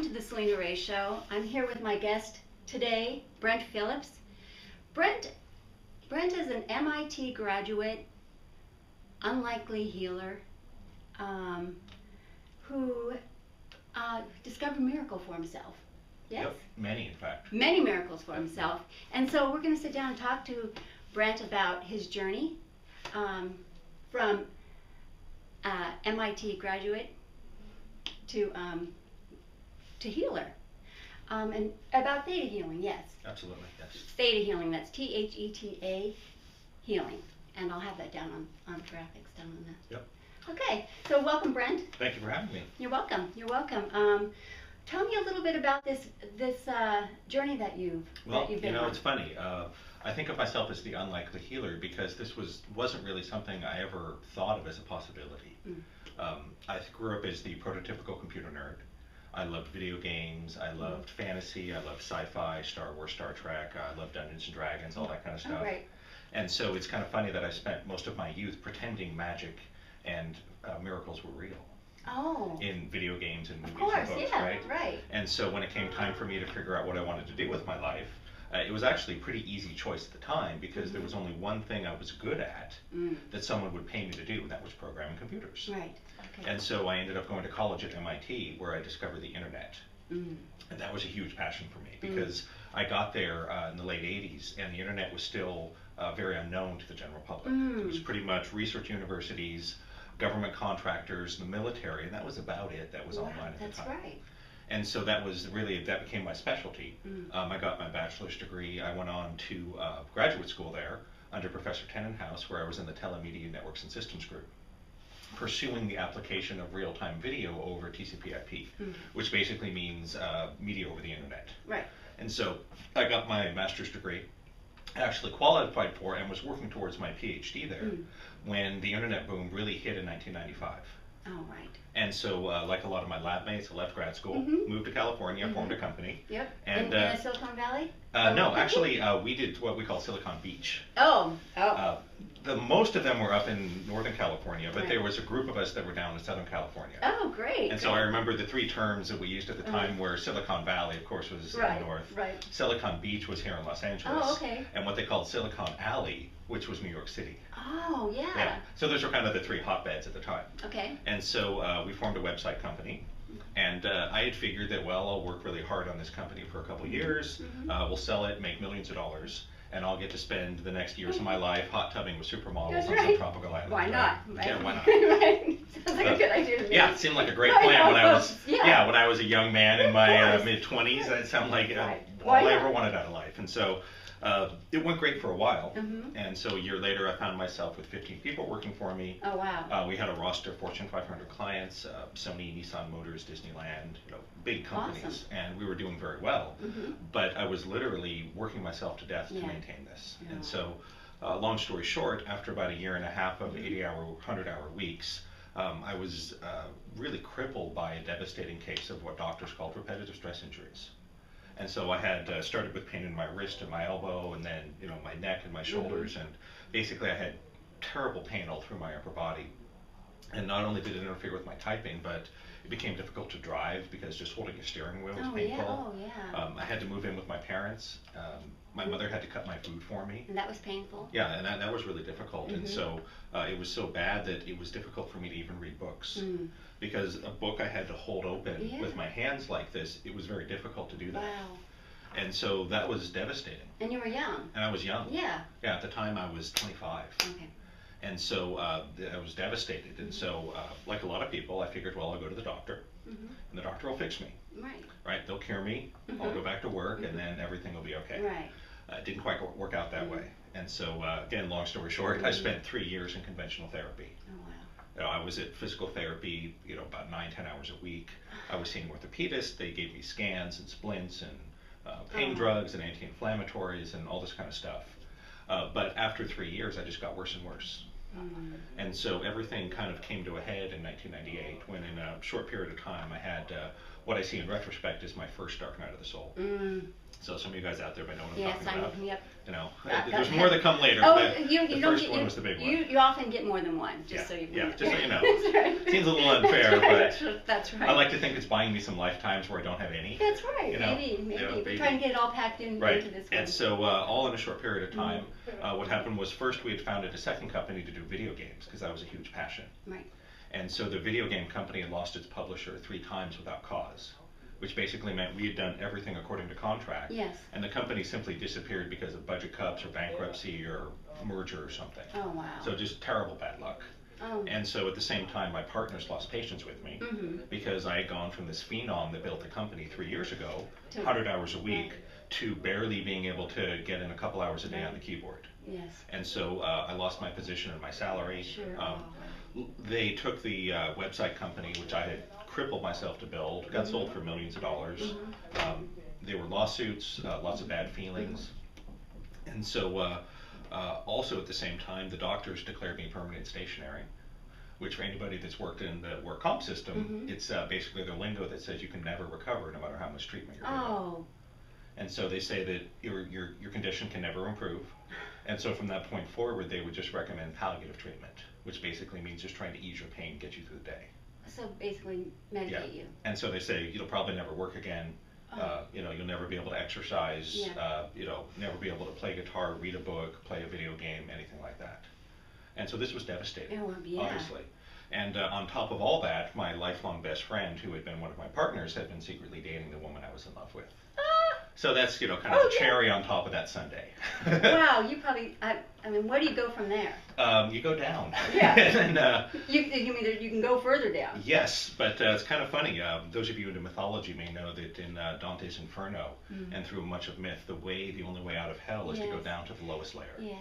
welcome to the Selina Ray Show. I'm here with my guest today, Brent Phillips. Brent is an M.I.T. graduate, unlikely healer, who discovered a miracle for himself. Yes? Yep, many in fact. Many miracles for himself. And so we're going to sit down and talk to Brent about his journey from M.I.T. graduate to healer. And about theta healing, yes. Absolutely, yes. Theta healing, that's Theta healing. And I'll have that down on graphics down on that. Yep. Okay, so welcome, Brent. Thank you for having me. You're welcome. You're welcome. Tell me a little bit about this journey that you've been on. It's funny. I think of myself as the unlikely healer because this wasn't really something I ever thought of as a possibility. I grew up as the prototypical computer nerd. I loved video games, I loved fantasy, I loved sci-fi, Star Wars, Star Trek, I loved Dungeons and Dragons, all that kind of stuff. Oh, right. And so it's kind of funny that I spent most of my youth pretending magic and miracles were real. Oh. In video games and movies course, and books, yeah, right? Right. And so when it came time for me to figure out what I wanted to do with my life, it was actually a pretty easy choice at the time because there was only one thing I was good at that someone would pay me to do, and that was programming computers. Right. Okay. And so I ended up going to college at M.I.T. where I discovered the internet. And that was a huge passion for me because I got there in the late 80s and the internet was still very unknown to the general public. It was pretty much research universities, government contractors, the military, and that was about it that was online at the time. That's right. And so that became my specialty. I got my bachelor's degree. I went on to graduate school there under Professor Tenenhouse, where I was in the Telemedia Networks and Systems group, pursuing the application of real-time video over TCP/IP, which basically means media over the internet. Right. And so I got my master's degree, actually qualified for and was working towards my PhD there when the internet boom really hit in 1995. Oh, right. And so, like a lot of my lab mates, I left grad school, moved to California, formed a company. Yep. And, in Silicon Valley? No, actually, we did what we call Silicon Beach. Oh. Most of them were up in Northern California, but there was a group of us that were down in Southern California. Oh, great. And so I remember the three terms that we used at the time were Silicon Valley, of course, was in the north. Right. Silicon Beach was here in Los Angeles. Oh, okay. And what they called Silicon Alley, which was New York City. Oh, yeah. So those were kind of the three hotbeds at the time. Okay. And so we formed a website company. And I had figured that, well, I'll work really hard on this company for a couple of years. We'll sell it, make millions of dollars. And I'll get to spend the next years of my life hot tubbing with supermodels on some tropical island. Why not? Right? Yeah, why not? Right. Sounds like a good idea to me. Yeah, it seemed like a great plan when I was when I was a young man in my mid-20s. That sounded like all I ever wanted out of life. And so it went great for a while. And so a year later, I found myself with 15 people working for me. Oh, wow. We had a roster of Fortune 500 clients, Sony, Nissan Motors, Disneyland, big companies. Awesome. And we were doing very well. But I was literally working myself to death to maintain this. Yeah. And so, long story short, after about a year and a half of 80-hour, 100-hour weeks, I was really crippled by a devastating case of what doctors called repetitive stress injuries. And so I had started with pain in my wrist and my elbow, and then my neck and my shoulders, and basically I had terrible pain all through my upper body. And not only did it interfere with my typing, but it became difficult to drive because just holding a steering wheel was painful. I had to move in with my parents. My mother had to cut my food for me. And that was painful? Yeah, and that was really difficult. And so it was so bad that it was difficult for me to even read books. Because a book I had to hold open with my hands like this, it was very difficult to do that. Wow. And so that was devastating. And you were young. And I was young. Yeah. Yeah, at the time I was 25. Okay. And so I was devastated. And so, like a lot of people, I figured, well, I'll go to the doctor, and the doctor will fix me. Right. Right? They'll cure me, I'll go back to work, and then everything will be okay. Right. It didn't quite work out that way. And so, again, long story short, I spent 3 years in conventional therapy. Oh, wow. I was at physical therapy, about 9-10 hours a week. I was seeing orthopedists. They gave me scans and splints and pain drugs and anti-inflammatories and all this kind of stuff. But after 3 years, I just got worse and worse. And so everything kind of came to a head in 1998 when in a short period of time I had what I see in retrospect is my first dark night of the soul. So some of you guys out there might know what I'm Yes, talking about. yep. You know, there's more that come later. Oh, but you the don't first one was the big one. You often get more than one, just so you know. Yeah, just so you know. That's right. Seems a little unfair, but that's right. I like to think it's buying me some lifetimes where I don't have any. That's right. You know? Maybe. Yeah, We're trying to get it all packed in into this one. And so all in a short period of time, what happened was first we had founded a second company to do video games because that was a huge passion. Right. And so the video game company had lost its publisher 3 times without cause, which basically meant we had done everything according to contract. Yes. And the company simply disappeared because of budget cuts or bankruptcy or merger or something. Oh, wow. So just terrible bad luck. Oh. And so at the same time, my partners lost patience with me because I had gone from this phenom that built the company 3 years ago, 100 hours a week, to barely being able to get in a couple hours a day on the keyboard. Yes. And so I lost my position and my salary. Sure. They took the website company, which I had crippled myself to build, got sold for millions of dollars. There were lawsuits, lots of bad feelings. And so also at the same time, the doctors declared me permanent stationary, which for anybody that's worked in the work comp system, it's basically the lingo that says you can never recover no matter how much treatment you're given. Oh. And so they say that your condition can never improve. And so from that point forward, they would just recommend palliative treatment, which basically means just trying to ease your pain, get you through the day. So basically medicate you. And so they say you'll probably never work again. You know, you'll never be able to exercise. You know, never be able to play guitar, read a book, play a video game, anything like that. And so this was devastating, obviously. And on top of all that, my lifelong best friend, who had been one of my partners, had been secretly dating the woman I was in love with. So that's, you know, kind of the cherry on top of that sundae. Wow, you probably, I mean, where do you go from there? You go down. Yeah. And, you mean that you can go further down? Yes, but it's kind of funny. Those of you into mythology may know that in Dante's Inferno, and through much of myth, the only way out of hell is to go down to the lowest layer. Yes.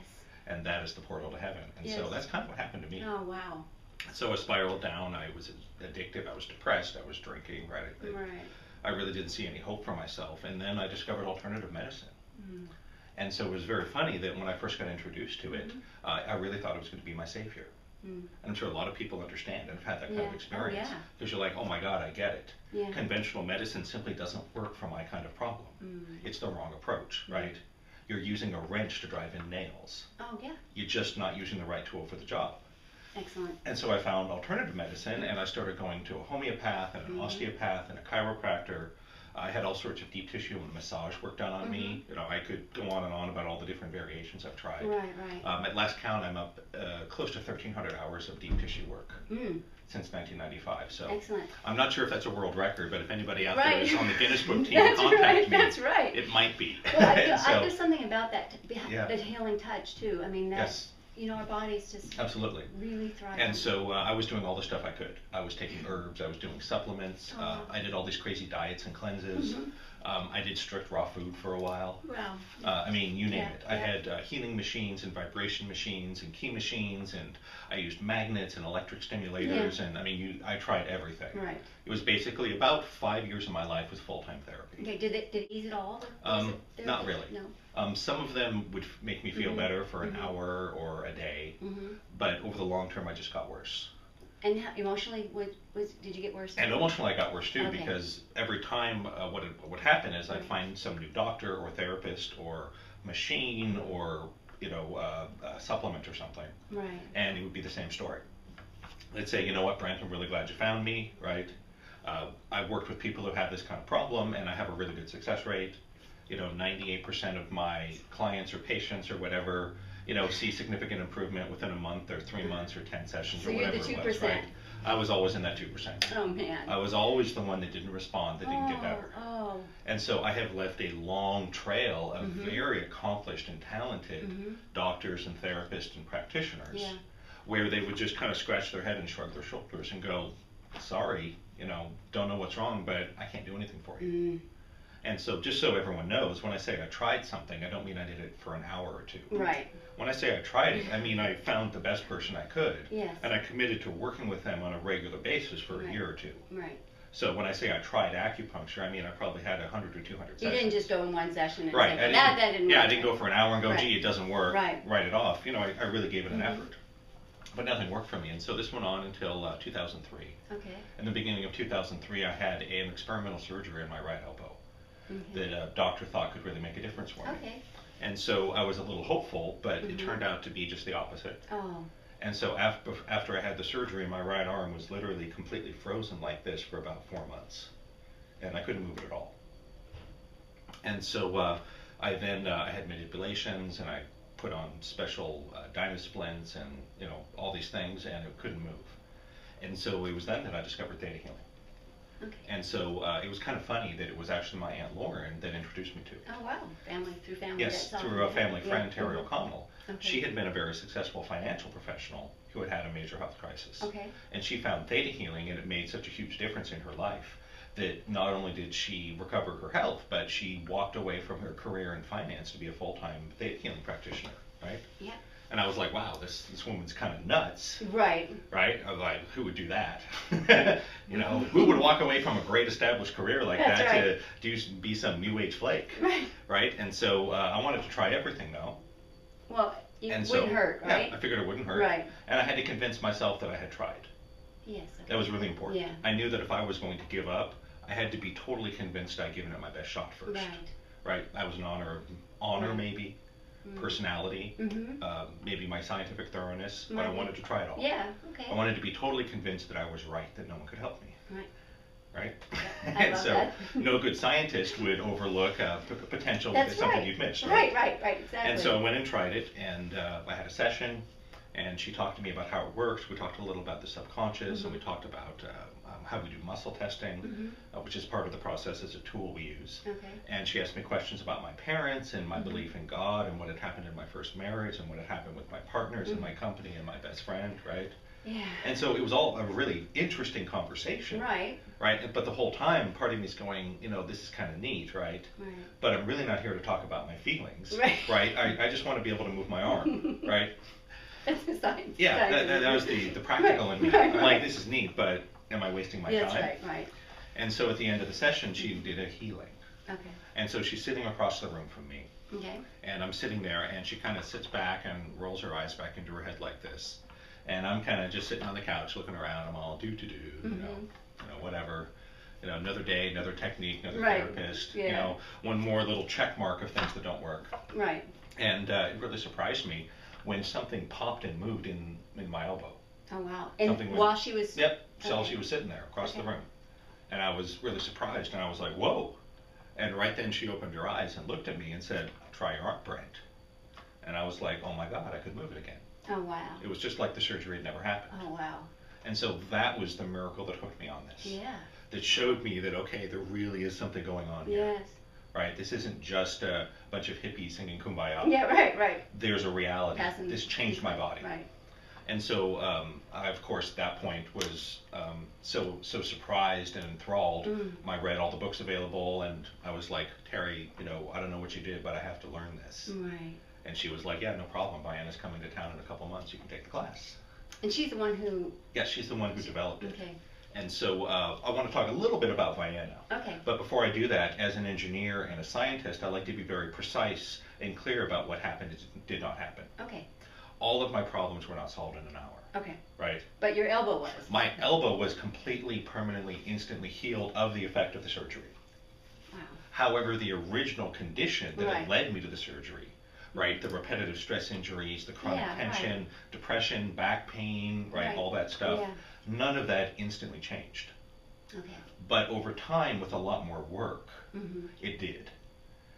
And that is the portal to heaven. And so that's kind of what happened to me. Oh, wow. So I spiraled down. I was addicted. I was depressed. I was drinking. Right. I really didn't see any hope for myself. And then I discovered alternative medicine. And so it was very funny that when I first got introduced to it, I really thought it was going to be my savior. And I'm sure a lot of people understand and have had that kind of experience. Because you're like, oh my God, I get it. Conventional medicine simply doesn't work for my kind of problem. It's the wrong approach, right? You're using a wrench to drive in nails. Oh, yeah. You're just not using the right tool for the job. Excellent. And so I found alternative medicine, and I started going to a homeopath and an osteopath and a chiropractor. I had all sorts of deep tissue and massage work done on me. You know, I could go on and on about all the different variations I've tried. At last count, I'm up close to 1,300 hours of deep tissue work since 1995. So excellent. I'm not sure if that's a world record, but if anybody out there is on the Guinness Book team, contact me. That's right. It might be. Well, there's something about that, that healing touch too. I mean, that's. You know, our bodies just really thrive. And so I was doing all the stuff I could. I was taking herbs, I was doing supplements, I did all these crazy diets and cleanses. I did strict raw food for a while. Wow. I mean, you name it. I had healing machines and vibration machines and key machines, and I used magnets and electric stimulators, and I mean, I tried everything. Right. It was basically about 5 years of my life with full-time therapy. Okay, did it ease it all? Not really. No. Some of them would make me feel better for an hour or a day, but over the long term, I just got worse. And emotionally, did you get worse? And emotionally, I got worse too, because every time what would happen is I'd find some new doctor or therapist or machine or supplement or something, and it would be the same story. They'd say, you know what, Brent, I'm really glad you found me, right? I've worked with people who have this kind of problem, and I have a really good success rate. 98% of my clients or patients or whatever, see significant improvement within a month or 3 months or 10 sessions or whatever it was, right? I was always in that 2%. Oh, man. I was always the one that didn't respond, that didn't get better. And so I have left a long trail of very accomplished and talented doctors and therapists and practitioners where they would just kind of scratch their head and shrug their shoulders and go, sorry, don't know what's wrong, but I can't do anything for you. And so just so everyone knows, when I say I tried something, I don't mean I did it for an hour or two. Right. When I say I tried it, I mean I found the best person I could. Yes. And I committed to working with them on a regular basis for a year or two. Right. So when I say I tried acupuncture, I mean I probably had 100 or 200 sessions. You didn't just go in one session and say, that didn't work. Yeah, I didn't go for an hour and go, gee, it doesn't work, write it off. I really gave it an effort. but nothing worked for me. And so this went on until 2003. Okay. In the beginning of 2003, I had an experimental surgery in my right elbow that a doctor thought could really make a difference for me. Okay. And so I was a little hopeful, but it Mhm. turned out to be just the opposite. Oh. And so after I had the surgery, my right arm was literally completely frozen like this for about 4 months. And I couldn't move it at all. And so I then I had manipulations, and I put on special dynasplints and all these things, and it couldn't move. And so it was then that I discovered Theta healing. Okay. And so it was kind of funny that it was actually my Aunt Lauren that introduced me to it. Oh wow, through family. Yes, that's through a all. family Yeah. friend, Terry O'Connell. Okay. She had been a very successful financial professional who had had a major health crisis. Okay. And she found Theta healing, and it made such a huge difference in her life that not only did she recover her health, but she walked away from her career in finance to be a full-time Theta healing practitioner, right? Yeah. And I was like, wow, this woman's kind of nuts. Right. Right? I was like, who would do that? Who would walk away from a great established career like That's that right. to be some new age flake? Right. Right? And so I wanted to try everything though. Well, it And wouldn't so, hurt, right? Yeah, I figured it wouldn't hurt. Right. And I had to convince myself that I had tried. Yes. Okay. That was really important. Yeah. I knew that if I was going to give up, I had to be totally convinced I'd given it my best shot first. Right. Right? I was an honor Right. maybe, personality, Mhm. maybe my scientific thoroughness, but I Maybe. wanted to try it all. Yeah. Okay. I wanted to be totally convinced that I was right, that no one could help me. Right. Right? Yeah, I And love so that. no good scientist would overlook potential That's that something right. you've missed. Right. Exactly. And so I went and tried it, and I had a session, and she talked to me about how it works. We talked a little about the subconscious, and we talked about how we do muscle testing, which is part of the process as a tool we use. Okay. And she asked me questions about my parents and my belief in God and what had happened in my first marriage and what had happened with my partners and my company and my best friend, right? Yeah. And so it was all a really interesting conversation. Right. Right? But the whole time, part of me is going, this is kind of neat, right? Right. But I'm really not here to talk about my feelings. Right. Right? I just want to be able to move my arm, right? That's the science. Yeah, side. that was the practical in me. Right. I'm like, this is neat, but am I wasting my That's time? right. And so at the end of the session, she did a healing. Okay. And so she's sitting across the room from me. Okay. And I'm sitting there, and she kind of sits back and rolls her eyes back into her head like this. And I'm kind of just sitting on the couch looking around. I'm all whatever. Another day, another technique, another therapist. Yeah. One more little check mark of things that don't work. Right. And it really surprised me when something popped and moved in my elbow. Oh wow. And Something while she was. Yep. So Okay. she was sitting there across the room, and I was really surprised, and I was like, whoa. And right then she opened her eyes and looked at me and said, try your arm, Brent. And I was like, oh my God, I could move it again. Oh wow. It was just like the surgery had never happened. Oh wow. And so that was the miracle that hooked me on this. Yeah. That showed me that, okay, there really is something going on here. Yes. Right? This isn't just a bunch of hippies singing Kumbaya. Yeah. Right. There's a reality. Passing- This changed my body. Right. And so, I, of course, at that point was so surprised and enthralled. I read all the books available, and I was like, Terry, I don't know what you did, but I have to learn this. Right. And she was like, yeah, no problem. Viana's coming to town in a couple months. You can take the class. And she's the one who. Yeah, she's the one who developed it. Okay. And so I want to talk a little bit about Viana. Okay. But before I do that, as an engineer and a scientist, I like to be very precise and clear about what happened and did not happen. Okay. All of my problems were not solved in an hour. Okay. Right? But your elbow was. My elbow was completely, permanently, instantly healed of the effect of the surgery. Wow. However, the original condition that Right. had led me to the surgery, right, the repetitive stress injuries, the chronic Yeah, tension, right. depression, back pain, right, Right. all that stuff, Yeah. none of that instantly changed. Okay. But over time, with a lot more work, it did.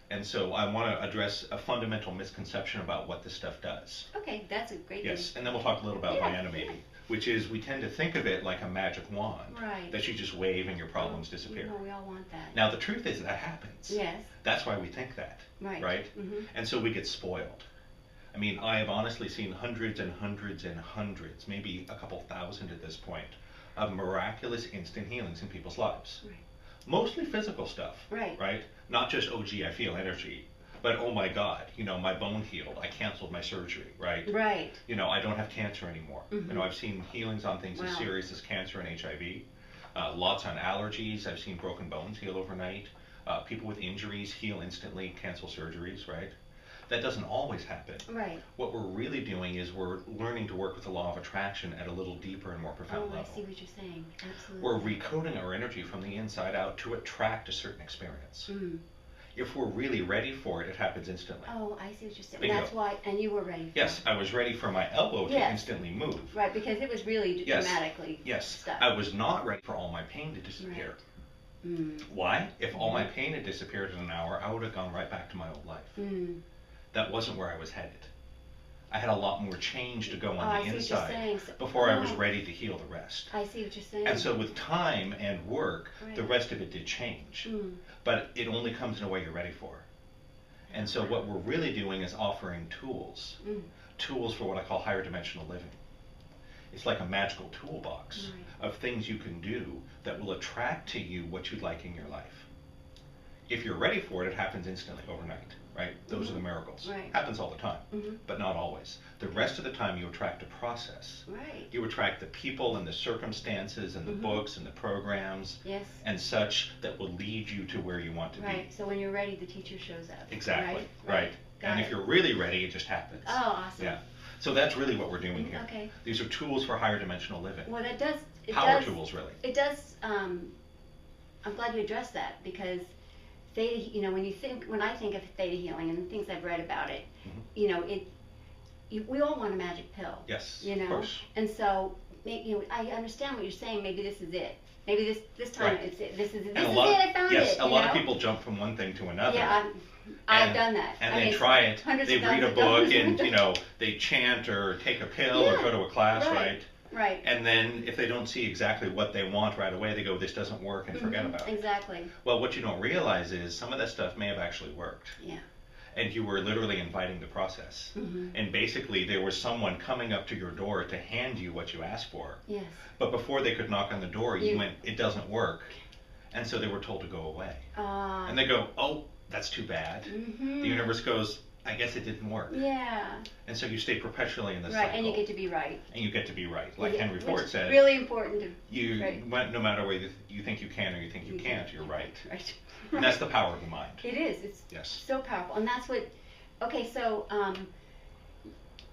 And so I want to address a fundamental misconception about what this stuff does. Okay, that's a great Yes, thing. and then we'll talk a little about Yeah, Viana maybe, which is we tend to think of it like a magic wand Right. that you just wave and your problems disappear. We all want that. Now the truth is that happens. Yes. That's why we think that. Right. Right? Mhm. And so we get spoiled. I mean, I have honestly seen hundreds and hundreds and hundreds, maybe a couple thousand at this point, of miraculous instant healings in people's lives. Right. Mostly physical stuff. Right. Right? Not just, oh gee, I feel energy. But oh my God, my bone healed. I canceled my surgery, right? Right. I don't have cancer anymore. I've seen healings on things as Wow. serious as cancer and HIV. Lots on allergies. I've seen broken bones heal overnight. People with injuries heal instantly, cancel surgeries, right? That doesn't always happen. Right. What we're really doing is we're learning to work with the law of attraction at a little deeper and more profound level. I see what you're saying. Absolutely. We're recoding our energy from the inside out to attract a certain experience. If we're really ready for it, it happens instantly. Oh, I see what you're saying. Bingo. That's why, and you were ready for Yes, it. I was ready for my elbow to instantly move. Right, because it was really dramatically stuck. I was not ready for all my pain to disappear. Why? If all my pain had disappeared in an hour, I would have gone right back to my old life. That wasn't where I was headed. I had a lot more change to go on the inside before I was ready to heal the rest. I see what you're saying. And so with time and work, the rest of it did change. But it only comes in a way you're ready for. And so what we're really doing is offering tools. Tools for what I call higher dimensional living. It's like a magical toolbox of things you can do that will attract to you what you'd like in your life. If you're ready for it, it happens instantly, overnight, right? Those are the miracles. Happens all the time, but not always. The rest of the time you attract a process. You attract the people and the circumstances and the books and the programs and such that will lead you to where you want to be. So when you're ready, the teacher shows up. Exactly, right. And if you're really ready, it just happens. Oh, awesome. Yeah. So that's really what we're doing here. These are tools for higher dimensional living. Well, that does... Power tools, really. It does... I'm glad you addressed that, because Theta, you know, when I think of Theta healing and the things I've read about it, you know, we all want a magic pill. Yes, you know? Of course. And so, you know, I understand what you're saying. Maybe this is it. Maybe this time it's it. This is it. I found it. Yes, a lot of people jump from one thing to another. Yeah, I've done that. And they try it. They read a book and, you know, they chant or take a pill or go to a class, right? Right. And then if they don't see exactly what they want right away, they go, this doesn't work, and forget about it. Exactly. Well, what you don't realize is some of that stuff may have actually worked. Yeah. And you were literally inviting the process. And basically there was someone coming up to your door to hand you what you asked for. Yes. But before they could knock on the door, you went, it doesn't work. And so they were told to go away. And they go, oh, that's too bad. The universe goes, I guess it didn't work. Yeah. And so you stay perpetually in the cycle. Right, and you get to be right. And you get to be right. Like Henry Ford said. Really important to no matter whether you think you can or you think you can't, you're right. Right. And that's the power of the mind. It is. It's so powerful. And that's what, okay, so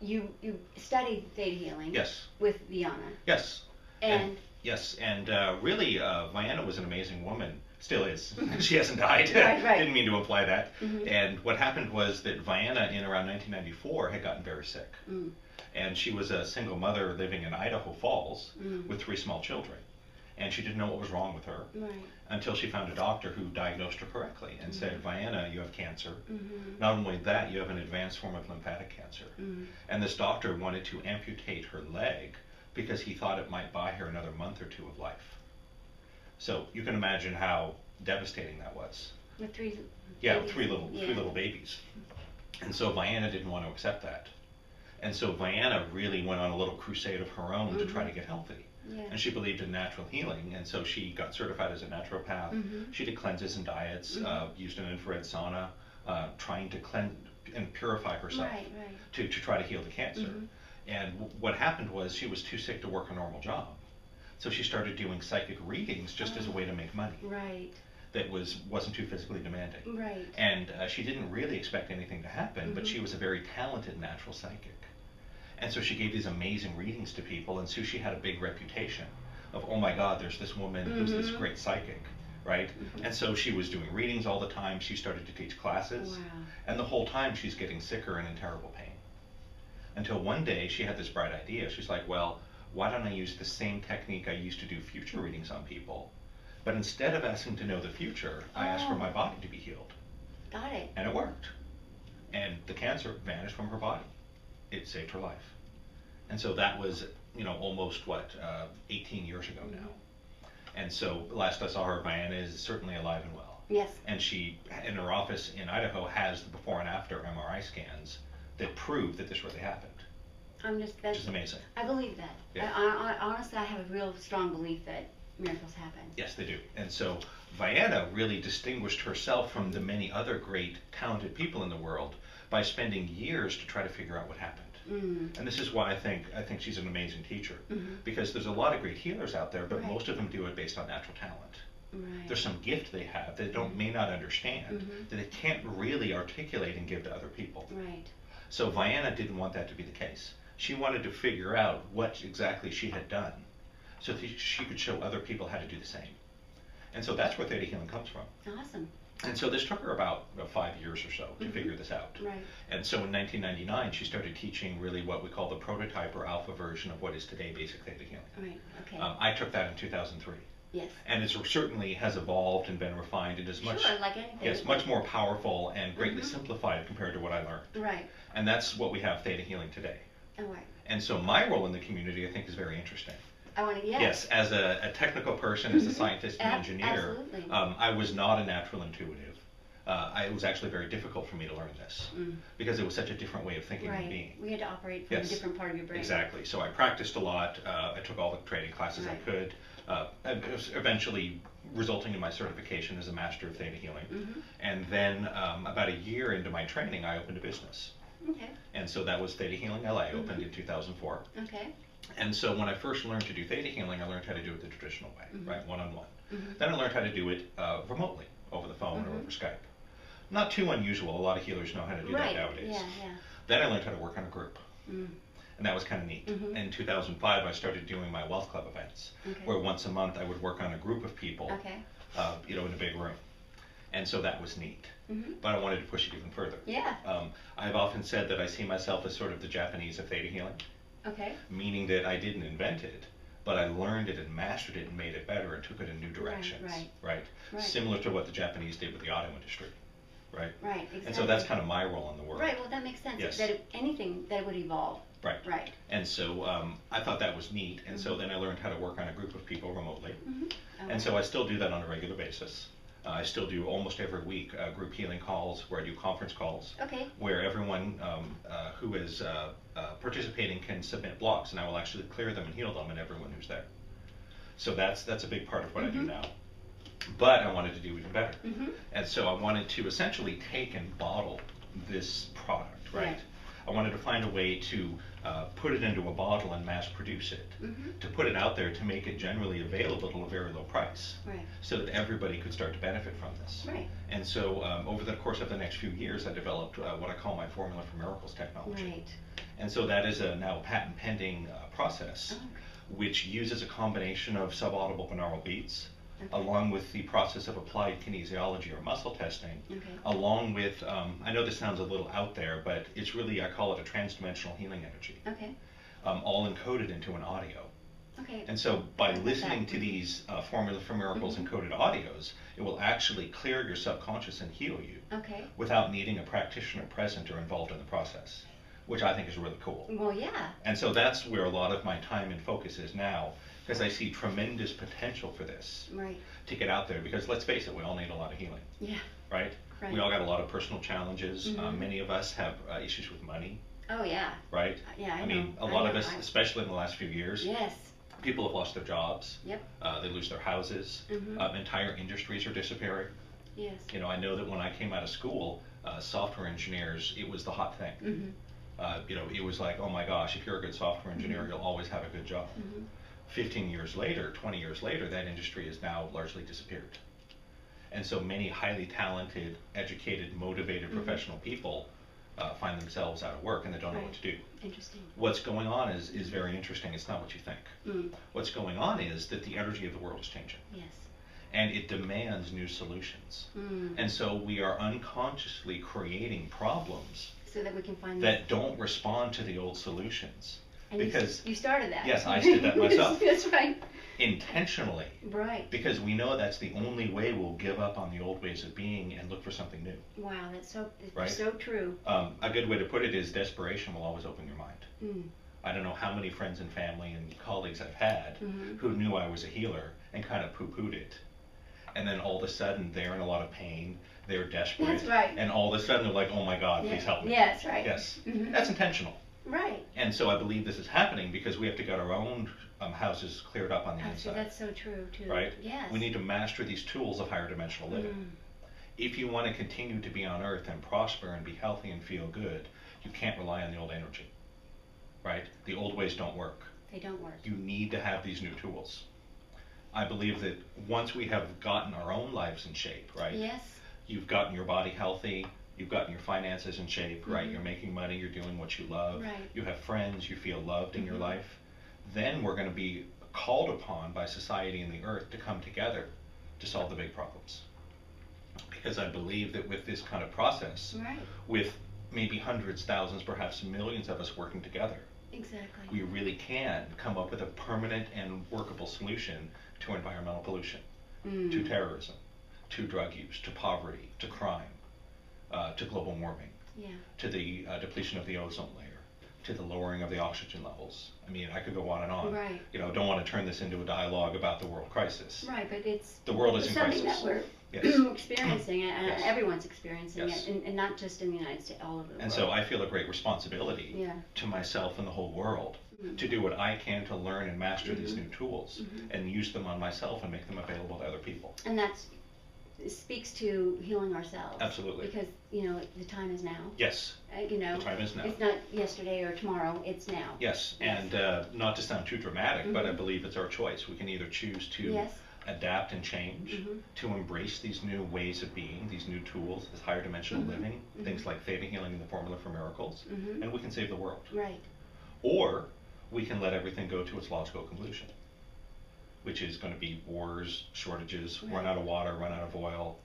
you studied Theta healing. Yes. With Viana. Yes. And really, Viana was an amazing woman. Still is. She hasn't died. Right. Didn't mean to imply that. And what happened was that Viana, in around 1994, had gotten very sick. And she was a single mother living in Idaho Falls with 3 small children. And she didn't know what was wrong with her until she found a doctor who diagnosed her correctly and said, Viana, you have cancer. Not only that, you have an advanced form of lymphatic cancer. And this doctor wanted to amputate her leg because he thought it might buy her another month or 2 of life. So you can imagine how devastating that was. With 3 three little babies. And so Viana didn't want to accept that. And so Viana really went on a little crusade of her own to try to get healthy. And she believed in natural healing, and so she got certified as a naturopath. She did cleanses and diets, used an infrared sauna, trying to cleanse and purify herself to try to heal the cancer. And what happened was she was too sick to work a normal job. So she started doing psychic readings just as a way to make money. That wasn't too physically demanding. And she didn't really expect anything to happen, but she was a very talented natural psychic. And so she gave these amazing readings to people, and so she had a big reputation of, oh my God, there's this woman who's this great psychic, right? And so she was doing readings all the time. She started to teach classes, and the whole time she's getting sicker and in terrible pain. Until one day she had this bright idea. She's like, well, why don't I use the same technique I used to do future readings on people? But instead of asking to know the future, I asked for my body to be healed. Got it. And it worked. And the cancer vanished from her body. It saved her life. And so that was, you know, almost, 18 years ago now. And so last I saw her, Viana is certainly alive and well. Yes. And she, in her office in Idaho, has the before and after MRI scans that prove that this really happened. Which is amazing. I believe that. Yeah. I honestly, I have a real strong belief that miracles happen. Yes, they do. And so Viana really distinguished herself from the many other great, talented people in the world by spending years to try to figure out what happened. And this is why I think she's an amazing teacher, because there's a lot of great healers out there, but most of them do it based on natural talent. Right. There's some gift they have that they may not understand, that they can't really articulate and give to other people. Right. So Viana didn't want that to be the case. She wanted to figure out what exactly she had done so that she could show other people how to do the same. And so that's where Theta healing comes from. Awesome. And so this took her about 5 years or so to figure this out. Right. And so in 1999, she started teaching really what we call the prototype or alpha version of what is today basic Theta healing. Right. Okay. I took that in 2003. Yes. And it certainly has evolved and been refined and is much, sure, like anything. yes, much more powerful and greatly simplified compared to what I learned. Right. And that's what we have Theta healing today. Oh, right. And so my role in the community, I think, is very interesting. I want to, yes. Yes, as a technical person, as a scientist and engineer, absolutely. I was not a natural intuitive. It was actually very difficult for me to learn this because it was such a different way of thinking and being. We had to operate from a different part of your brain. Exactly. So I practiced a lot. I took all the training classes I could, eventually resulting in my certification as a master of Theta healing. And then about a year into my training, I opened a business. Okay. And so that was Theta Healing LA, opened in 2004. Okay. And so when I first learned to do Theta healing, I learned how to do it the traditional way, right, one-on-one. Then I learned how to do it remotely, over the phone or over Skype. Not too unusual. A lot of healers know how to do that nowadays. Yeah, yeah. Then I learned how to work on a group. And that was kind of neat. In 2005, I started doing my Wealth Club events, where once a month I would work on a group of people, in a big room. And so that was neat. But I wanted to push it even further. Yeah. I've often said that I see myself as sort of the Japanese of Theta healing. Okay. Meaning that I didn't invent it, but I learned it and mastered it and made it better and took it in new directions. Right. Similar to what the Japanese did with the auto industry. Right. Right. Exactly. And so that's kind of my role in the world. Right. Well, that makes sense. Yes. That anything that would evolve. Right. Right. And so I thought that was neat. And so then I learned how to work on a group of people remotely. And so I still do that on a regular basis. I still do almost every week group healing calls where I do conference calls. Okay. Where everyone who is participating can submit blocks, and I will actually clear them and heal them, and everyone who's there. So that's a big part of what I do now. But I wanted to do even better. And so I wanted to essentially take and bottle this product, right? I wanted to find a way to put it into a bottle and mass produce it, to put it out there to make it generally available at a very low price, so that everybody could start to benefit from this. And so over the course of the next few years, I developed what I call my Formula for Miracles technology. And so that is a now patent pending process, which uses a combination of subaudible binaural beats, along with the process of applied kinesiology or muscle testing, along with, I know this sounds a little out there, but it's really, I call it a transdimensional healing energy, all encoded into an audio. And so by listening to these Formula for Miracles encoded audios, it will actually clear your subconscious and heal you without needing a practitioner present or involved in the process, which I think is really cool. Well, yeah. And so that's where a lot of my time and focus is now, because I see tremendous potential for this to get out there, because let's face it, we all need a lot of healing. Right? We all got a lot of personal challenges. Many of us have issues with money. Oh, yeah. Right? Yeah, I mean, a lot of us, especially in the last few years, yes, people have lost their jobs. Yep. They lose their houses. Entire industries are disappearing. Yes. You know, I know that when I came out of school, software engineers, it was the hot thing. You know, it was like, oh my gosh, if you're a good software engineer, you'll always have a good job. 15 years later, 20 years later, that industry has now largely disappeared. And so many highly talented, educated, motivated professional people find themselves out of work and they don't know what to do. Interesting. What's going on is very interesting. It's not what you think. What's going on is that the energy of the world is changing. Yes. And it demands new solutions. And so we are unconsciously creating problems so that we can find that don't respond to the old solutions. And because you started that. Yes, I did that myself. That's right. Intentionally. Right. Because we know that's the only way we'll give up on the old ways of being and look for something new. Wow, that's so true. A good way to put it is desperation will always open your mind. I don't know how many friends and family and colleagues I've had who knew I was a healer and kind of poo-pooed it. And then all of a sudden they're in a lot of pain, they're desperate. That's right. And all of a sudden they're like, oh my God, please help me. Yes, right. Yes. That's intentional. Right. And so I believe this is happening because we have to get our own houses cleared up on the inside. That's so true, too. Right? Yes. We need to master these tools of higher dimensional living. If you want to continue to be on Earth and prosper and be healthy and feel good, you can't rely on the old energy. Right? The old ways don't work. They don't work. You need to have these new tools. I believe that once we have gotten our own lives in shape, right? Yes. You've gotten your body healthy, you've gotten your finances in shape, right? Mhm. You're making money, you're doing what you love, Right. you have friends, you feel loved in your Mhm. life. Then we're going to be called upon by society and the earth to come together to solve the big problems. Because I believe that with this kind of process, Right. with maybe hundreds, thousands, perhaps millions of us working together, Exactly. we really can come up with a permanent and workable solution to environmental pollution, to terrorism, to drug use, to poverty, to crime, to global warming, Yeah. to the depletion of the ozone layer, to the lowering of the oxygen levels. I mean, I could go on and on. Right. You know, don't want to turn this into a dialogue about the world crisis. Right, but it's The world is in something crisis. that we're Yes. experiencing, and Yes. everyone's experiencing Yes. it, and not just in the United States, all over the world. And so I feel a great responsibility Yeah. to myself and the whole world Mhm. to do what I can to learn and master these Mhm. new tools Mhm. and use them on myself and make them available to other people. And that speaks to healing ourselves. Absolutely. Because, the time is now. Yes, the time is now. It's not yesterday or tomorrow, it's now. Yes, Yes. and not to sound too dramatic, but I Mhm. believe it's our choice. We can either choose to Yes. adapt and change, Mhm. to embrace these new ways of being, these new tools, this higher dimensional Mhm. living, Mhm. things like Theta healing and the formula for miracles, Mhm. and we can save the world. Right. Or we can let everything go to its logical conclusion, which is going to be wars, shortages, run Right. out of water, run out of oil,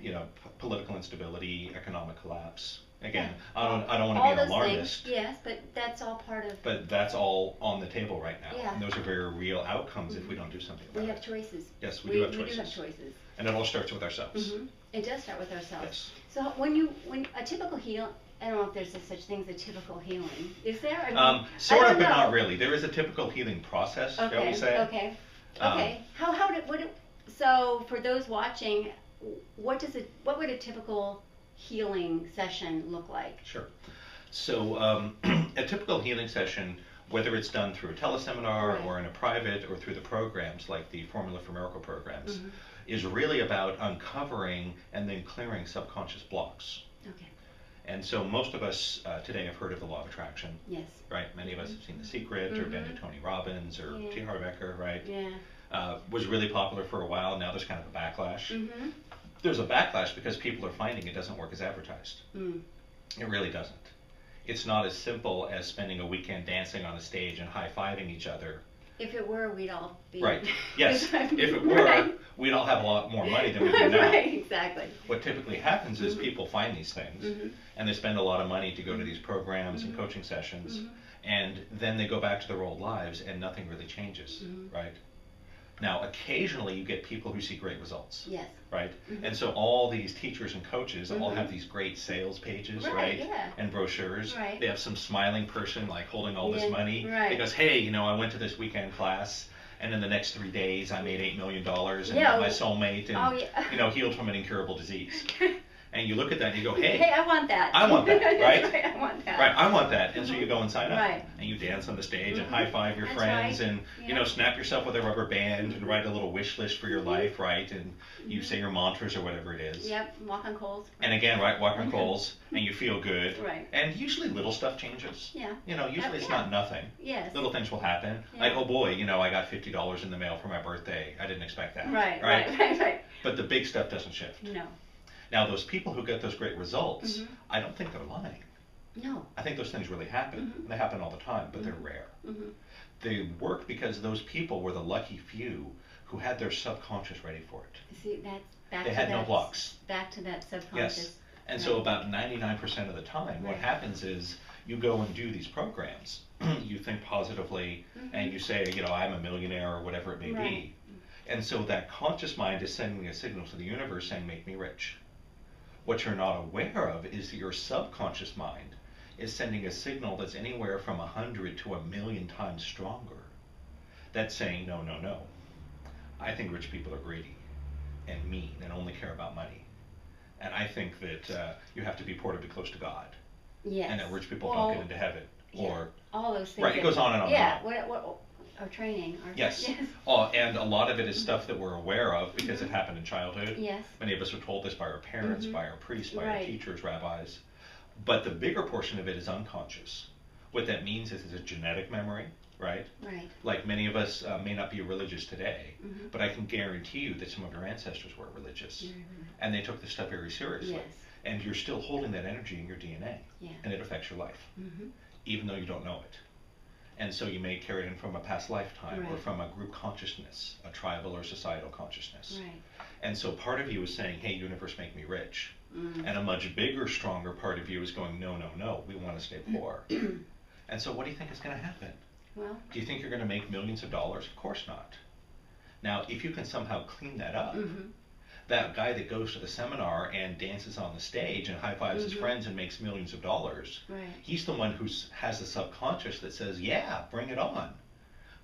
Yeah. political instability, economic collapse. Again, Yeah. I don't want to All be an those alarmist. things, yes, but that's all part of. But that's all on the table right now. Yeah. And those are very real outcomes if we don't do something about We it. have choices. Yes, we do have We do choices. have choices. And it all starts with ourselves. Mhm. It does start with ourselves. Yes. So when a typical heal, I don't know if there's such thing as a typical healing. Is there? I mean, Sort I of, don't but know. not really. There is a typical healing process, shall we say. Okay. Um, Okay. So for those watching, what would a typical healing session look like? Sure. So a typical healing session, whether it's done through a tele-seminar Right. or in a private or through the programs like the Formula for Miracle programs, Mhm. is really about uncovering and then clearing subconscious blocks. Okay. And so most of us today have heard of the law of attraction, Yes. right? Many of us have seen The Secret or been to Tony Robbins or Yeah. T. Harv Eker, right? Yeah. Was really popular for a while. Now there's kind of a backlash. Mhm. There's a backlash because people are finding it doesn't work as advertised. Mm. It really doesn't. It's not as simple as spending a weekend dancing on a stage and high-fiving each other. If it were, we'd all be. Right. Yes. If it were, Right. we'd all have a lot more money than we do now. Right. Exactly. What typically happens is people find these things Mhm. and they spend a lot of money to go to these programs and coaching sessions, and then they go back to their old lives and nothing really changes, right? Now, occasionally you get people who see great results, Yes. right? Mhm. And so all these teachers and coaches all Mhm. have these great sales pages, Right, right? yeah. And brochures. Right. They have some smiling person like holding all this Yeah, money. right. It goes, hey, I went to this weekend class, and in the next 3 days I made $8 million and Yeah. met my soulmate and Oh, yeah. healed from an incurable disease. And you look at that and you go, hey, Hey, I want that. I want that, right? That's right, I want that. right, I want that. And so you go and sign up. Right. And you dance on the stage and Mhm. high five your That's friends right. and, Yeah. snap yourself with a rubber band and write a little wish list for your life, right? And you say your mantras or whatever it is. Yep. Walk on coals. And again, right, walk on coals and you feel good. Right. And usually little stuff changes. Yeah. Usually it's Yeah. not nothing. Yes. Little things will happen. Yeah. Like, oh boy, I got $50 in the mail for my birthday. I didn't expect that. Right. But the big stuff doesn't shift. No. Now, those people who get those great results, Mhm. I don't think they're lying. No. I think those things really happen. Mhm. They happen all the time, but they're rare. Mhm. They work because those people were the lucky few who had their subconscious ready for it. See, that's back They to had that. no blocks. Back to that subconscious. Yes. And so about 99% of the time, what Right. happens is you go and do these programs, you think positively, Mhm. and you say, I'm a millionaire or whatever it may Right. be. And so that conscious mind is sending a signal to the universe saying, make me rich. What you're not aware of is that your subconscious mind is sending a signal that's anywhere from 100 to 1,000,000 times stronger. That's saying, no, no, no. I think rich people are greedy and mean and only care about money. And I think that you have to be poor to be close to God. Yes. And that rich people Well, don't get into heaven. yeah, Or all those things. right, it goes on and on Yeah. and on. What our training. Yes. Yes. Oh, and a lot of it is stuff that we're aware of because it happened in childhood. Yes. Many of us were told this by our parents, Mhm. by our priests, by our Right. teachers, rabbis. But the bigger portion of it is unconscious. What that means is it's a genetic memory. right? Right. Like many of us may not be religious today, Mm-hmm. but I can guarantee you that some of your ancestors were religious, Mm-hmm. and they took this stuff very seriously. Yes. And you're still holding that energy in your DNA, Yeah. and it affects your life, Mm-hmm. even though you don't know it. And so you may carry it in from a past lifetime, or Right. from a group consciousness, a tribal or societal consciousness. Right. And so part of you is saying, hey, universe, make me rich. Mm. And a much bigger, stronger part of you is going, no, no, no, we want to stay poor. And so what do you think is going to happen? Well. Do you think you're going to make millions of dollars? Of course not. Now, if you can somehow clean that up, Mm-hmm. that guy that goes to the seminar and dances on the stage and high-fives his Mm-hmm. friends and makes millions of dollars, Right. he's the one who has the subconscious that says, yeah, bring it on.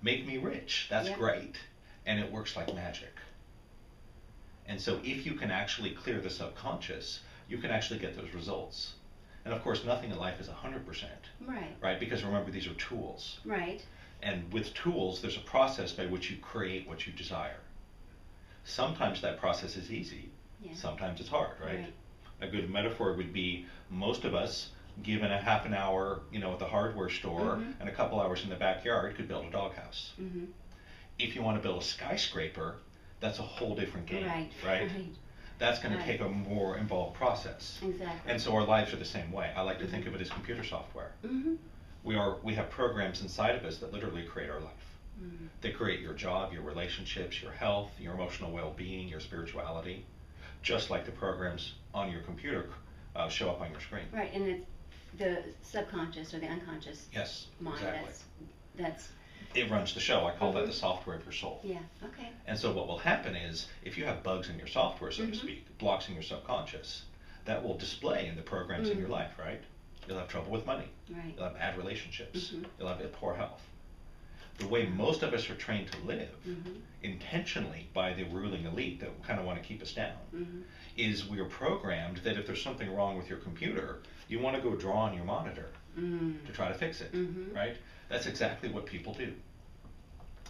Make me rich. That's Yep. great. And it works like magic. And so if you can actually clear the subconscious, you can actually get those results. And of course, nothing in life is 100%, Right. right? Because remember, these are tools. Right. And with tools, there's a process by which you create what you desire. Sometimes that process is easy. Yeah. Sometimes it's hard, right? Right. A good metaphor would be most of us, given a half an hour, at the hardware store Mm-hmm. and a couple hours in the backyard, could build a doghouse. Mm-hmm. If you want to build a skyscraper, that's a whole different game, Right. right? That's going Right. to take a more involved process. Exactly. And so our lives are the same way. I like to think of it as computer software. Mm-hmm. We have programs inside of us that literally create our life. Mm-hmm. They create your job, your relationships, your health, your emotional well-being, your spirituality, just like the programs on your computer show up on your screen. Right, and it's the subconscious or the unconscious Yes, mind. exactly. That's It runs the show. I call that Mhm. the software of your soul. yeah. Okay. And so what will happen is, if you have bugs in your software, so to Mhm. speak, blocks in your subconscious, that will display in the programs in your Mhm. life, right? You'll have trouble with money. Right. You'll have bad relationships. Mhm. You'll have poor health. The way most of us are trained to live, Mhm. intentionally by the ruling elite that kind of want to keep us down, Mhm. is we are programmed that if there's something wrong with your computer, you want to go draw on your monitor Mm. to try to fix it, Mhm. right? That's exactly what people do.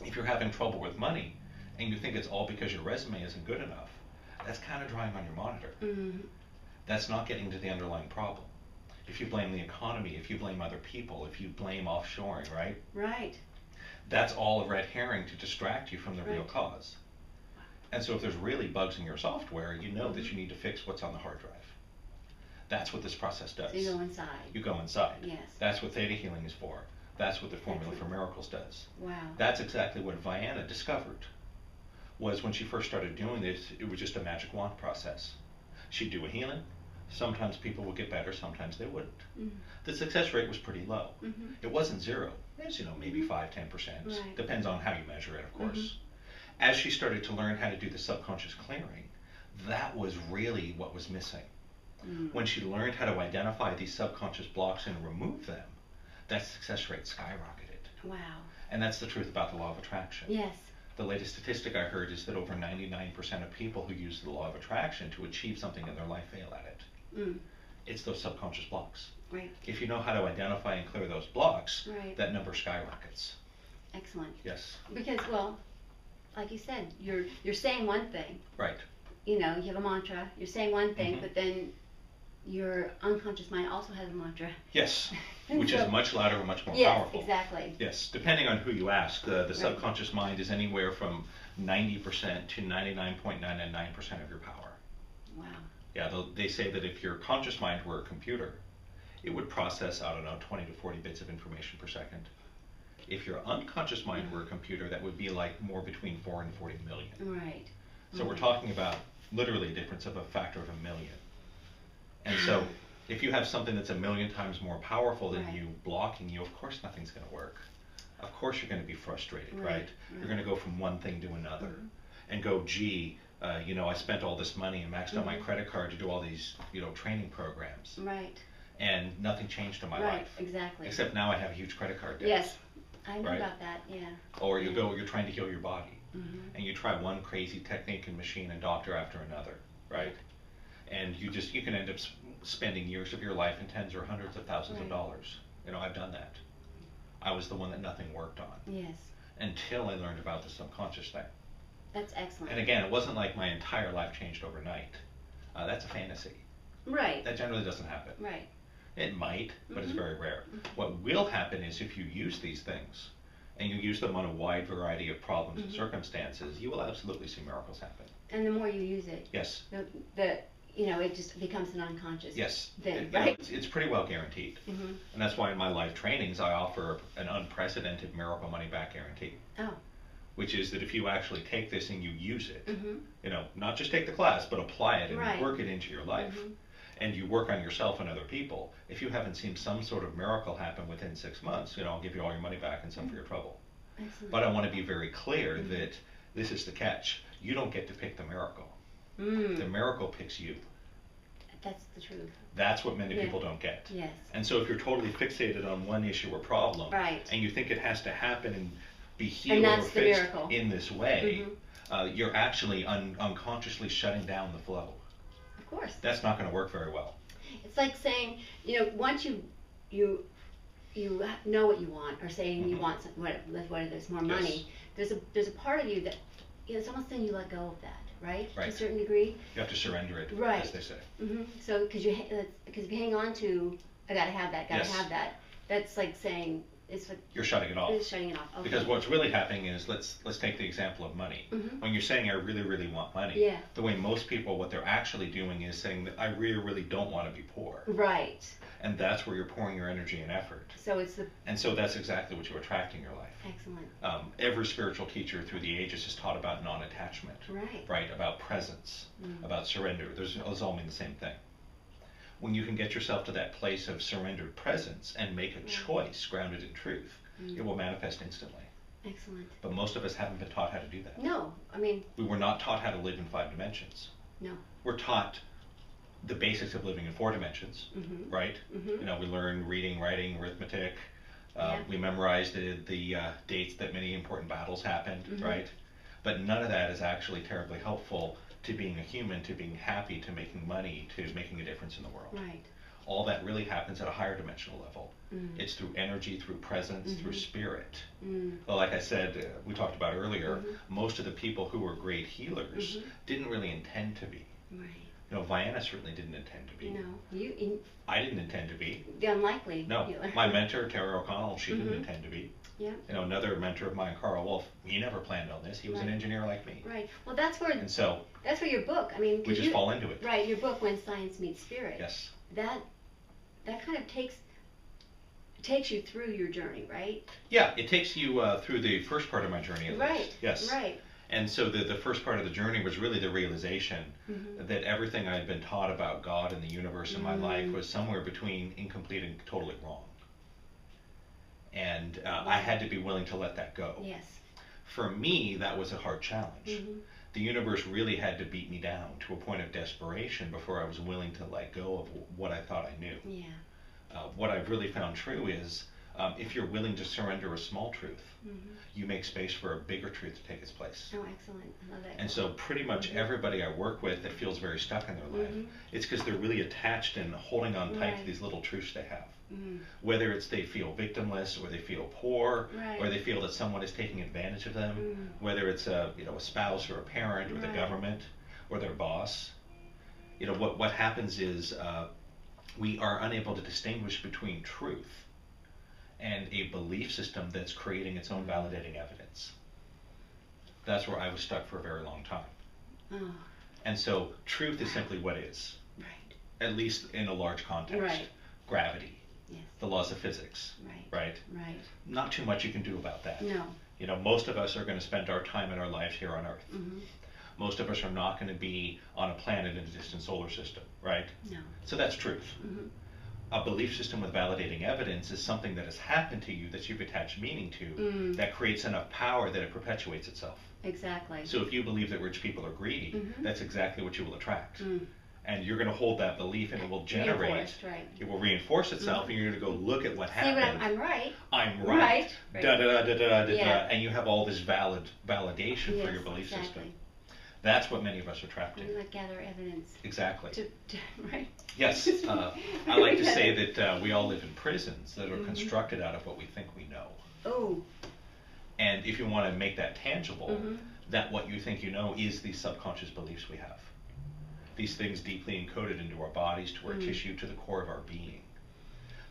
If you're having trouble with money and you think it's all because your resume isn't good enough, that's kind of drawing on your monitor. Mhm. That's not getting to the underlying problem. If you blame the economy, if you blame other people, if you blame offshoring, right? Right. That's all a red herring to distract you from the real Right. cause. And so if there's really bugs in your software, you know that Mhm. you need to fix what's on the hard drive. That's what this process does. So you go inside. You go inside. Yes. That's what Theta healing is for. That's what the Formula for Excellent. Miracles does. Wow. That's exactly what Viana discovered. Was when she first started doing this, it was just a magic wand process. She'd do a healing. Sometimes people would get better, sometimes they wouldn't. Mhm. The success rate was pretty low. Mhm. It wasn't zero. It was, maybe Mhm. 5-10%. Right. Depends on how you measure it, of course. As she started to learn how to do the subconscious clearing, that was really what was missing. Mm. When she learned how to identify these subconscious blocks and remove them, that success rate skyrocketed. Wow. And that's the truth about the law of attraction. Yes. The latest statistic I heard is that over 99% of people who use the law of attraction to achieve something in their life fail at it. Mm. It's those subconscious blocks. Right. If you know how to identify and clear those blocks, Right. that number skyrockets. Excellent. Yes. Because, well, like you said, you're saying one thing. Right. You have a mantra. You're saying one thing, Mhm. but then your unconscious mind also has a mantra. Yes. And Which so- is much louder and much more Yes, powerful. exactly. Yes. Depending on who you ask, the Right. subconscious mind is anywhere from 90% to 99.999% of your power. Wow. Yeah, they say that if your conscious mind were a computer, it would process, 20 to 40 bits of information per second. If your unconscious mind were a computer, that would be like more between 4 and 40 million. Right. So we're Okay. talking about literally a difference of a factor of 1,000,000. And so if you have something that's 1,000,000 times more powerful than Right. you blocking you, of course nothing's going to work. Of course you're going to be frustrated, right? Right, You're right. going to go from one thing to another Mhm. and go, gee, I spent all this money and maxed out my Mhm. credit card to do all these, training programs, Right. and nothing changed in my Right. life. Exactly. Except now I have a huge credit card debt. Yes. I know Right. about that. Yeah. Or Yeah. you're trying to heal your body, Mhm. and you try one crazy technique and machine and doctor after another, right? And you can end up spending years of your life and tens or hundreds of thousands of Right. dollars. I've done that. I was the one that nothing worked on Yes. until I learned about the subconscious thing. That's excellent. And again, it wasn't like my entire life changed overnight. That's a fantasy. Right. That generally doesn't happen. Right. It might, but it's Mhm. very rare. Mhm. What will happen is if you use these things, and you use them on a wide variety of problems and circumstances, you will absolutely see miracles happen. And the more you use it, yes, it just becomes an unconscious yes, thing, right? It's pretty well guaranteed. And that's why in my life trainings I offer an unprecedented miracle money back guarantee. Oh. Which is that if you actually take this and you use it, not just take the class, but apply it and work it into your life, and you work on yourself and other people, if you haven't seen some sort of miracle happen within 6 months, I'll give you all your money back and some for your trouble. Excellent. But I want to be very clear that this is the catch. You don't get to pick the miracle. The miracle picks you. That's the truth. That's what many people don't get. Yes. And so if you're totally fixated on one issue or problem, and you think it has to happen and be healed or fixed in this way, you're actually unconsciously shutting down the flow. Of course. That's not going to work very well. It's like saying, once you know what you want, or saying you want there's more money. There's a part of you that it's almost then you let go of that, right? To a certain degree. You have to surrender it, as they say. So because if you hang on to, I gotta have that, have that. That's like saying. It's like you're shutting it off. It's shutting it off. Okay. Because what's really happening is, let's take the example of money. When you're saying I really, really want money, the way most people, what they're actually doing is saying that I really, really don't want to be poor. Right. And that's where you're pouring your energy and effort. And so that's exactly what you attract in your life. Excellent. Every spiritual teacher through the ages has taught about non-attachment. Right. About presence, about surrender. Those all mean the same thing. When you can get yourself to that place of surrendered presence and make a choice grounded in truth, it will manifest instantly. Excellent. But most of us haven't been taught how to do that. No, I mean... We were not taught how to live in 5 dimensions. No. We're taught the basics of living in 4 dimensions, right? We learn reading, writing, arithmetic. We memorized the dates that many important battles happened, right? But none of that is actually terribly helpful to being a human, to being happy, to making money, to making a difference in the world. Right. All that really happens at a higher dimensional level. It's through energy, through presence, through spirit. Well, like I said, we talked about earlier, most of the people who were great healers didn't really intend to be. Right. Viana certainly didn't intend to be. No. I didn't intend to be. The unlikely No. healer. My mentor, Terry O'Connell, she didn't intend to be. Yeah. Another mentor of mine, Carl Wolf, he never planned on this. He was an engineer like me. Right. Well, that's where your book, we just fall into it. Right, your book, When Science Meets Spirit. Yes. That kind of takes you through your journey, right? Yeah, it takes you through the first part of my journey at least. Yes. Right. And so the first part of the journey was really the realization that everything I had been taught about God and the universe in my life was somewhere between incomplete and totally wrong. And I had to be willing to let that go. Yes. For me, that was a hard challenge. The universe really had to beat me down to a point of desperation before I was willing to let go of what I thought I knew. Yeah. What I've really found true is if you're willing to surrender a small truth, you make space for a bigger truth to take its place. Oh, excellent. I love that. And so pretty much everybody I work with that feels very stuck in their life, it's because they're really attached and holding on tight to these little truths they have. Whether it's they feel victimless, or they feel poor, or they feel that someone is taking advantage of them, whether it's a spouse or a parent or the government or their boss. What happens is we are unable to distinguish between truth and a belief system that's creating its own validating evidence. That's where I was stuck for a very long time. Oh. And so truth is simply what is, at least in a large context. Gravity. Yes. The laws of physics, right? Not too much you can do about that. No. Most of us are going to spend our time in our lives here on Earth. Most of us are not going to be on a planet in a distant solar system, right? No. So that's truth. A belief system with validating evidence is something that has happened to you that you've attached meaning to that creates enough power that it perpetuates itself. Exactly. So if you believe that rich people are greedy, that's exactly what you will attract. And you're going to hold that belief and it will generate, it will reinforce itself, and you're going to go look at what happened. I'm right. I'm right. Da da da da da da da. And you have all this validation for your belief system. That's what many of us are trapped in. We like gather evidence. Exactly. Right. Yes. I like to say that we all live in prisons that are constructed out of what we think we know. Oh. And if you want to make that tangible, that what you think you know is these subconscious beliefs we have. These things deeply encoded into our bodies, to our tissue, to the core of our being,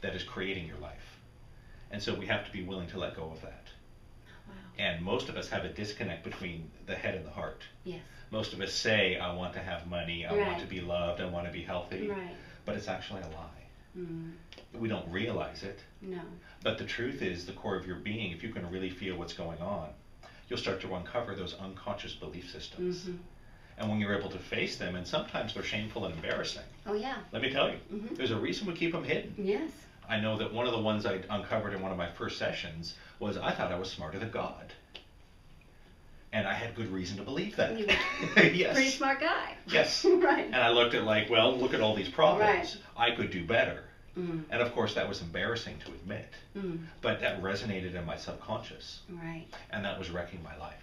that is creating your life. And so we have to be willing to let go of that And most of us have a disconnect between the head and the heart. Yes. Most of us say, I want to have money, I want to be loved, I want to be healthy. Right. But it's actually a lie. Mm. We don't realize it. No. But the truth is, the core of your being, if you can really feel what's going on, you'll start to uncover those unconscious belief systems. Mm-hmm. And when you're able to face them, and sometimes they're shameful and embarrassing. Oh, yeah. Let me tell you, Mm-hmm. there's a reason we keep them hidden. Yes. I know that one of the ones I uncovered in one of my first sessions was I thought I was smarter than God. And I had good reason to believe that. You were yes. pretty smart guy. Yes. Right. And I looked at like, well, look at all these problems. Right. I could do better. Mm. And of course that was embarrassing to admit. Mm. But that resonated in my subconscious. Right. And that was wrecking my life.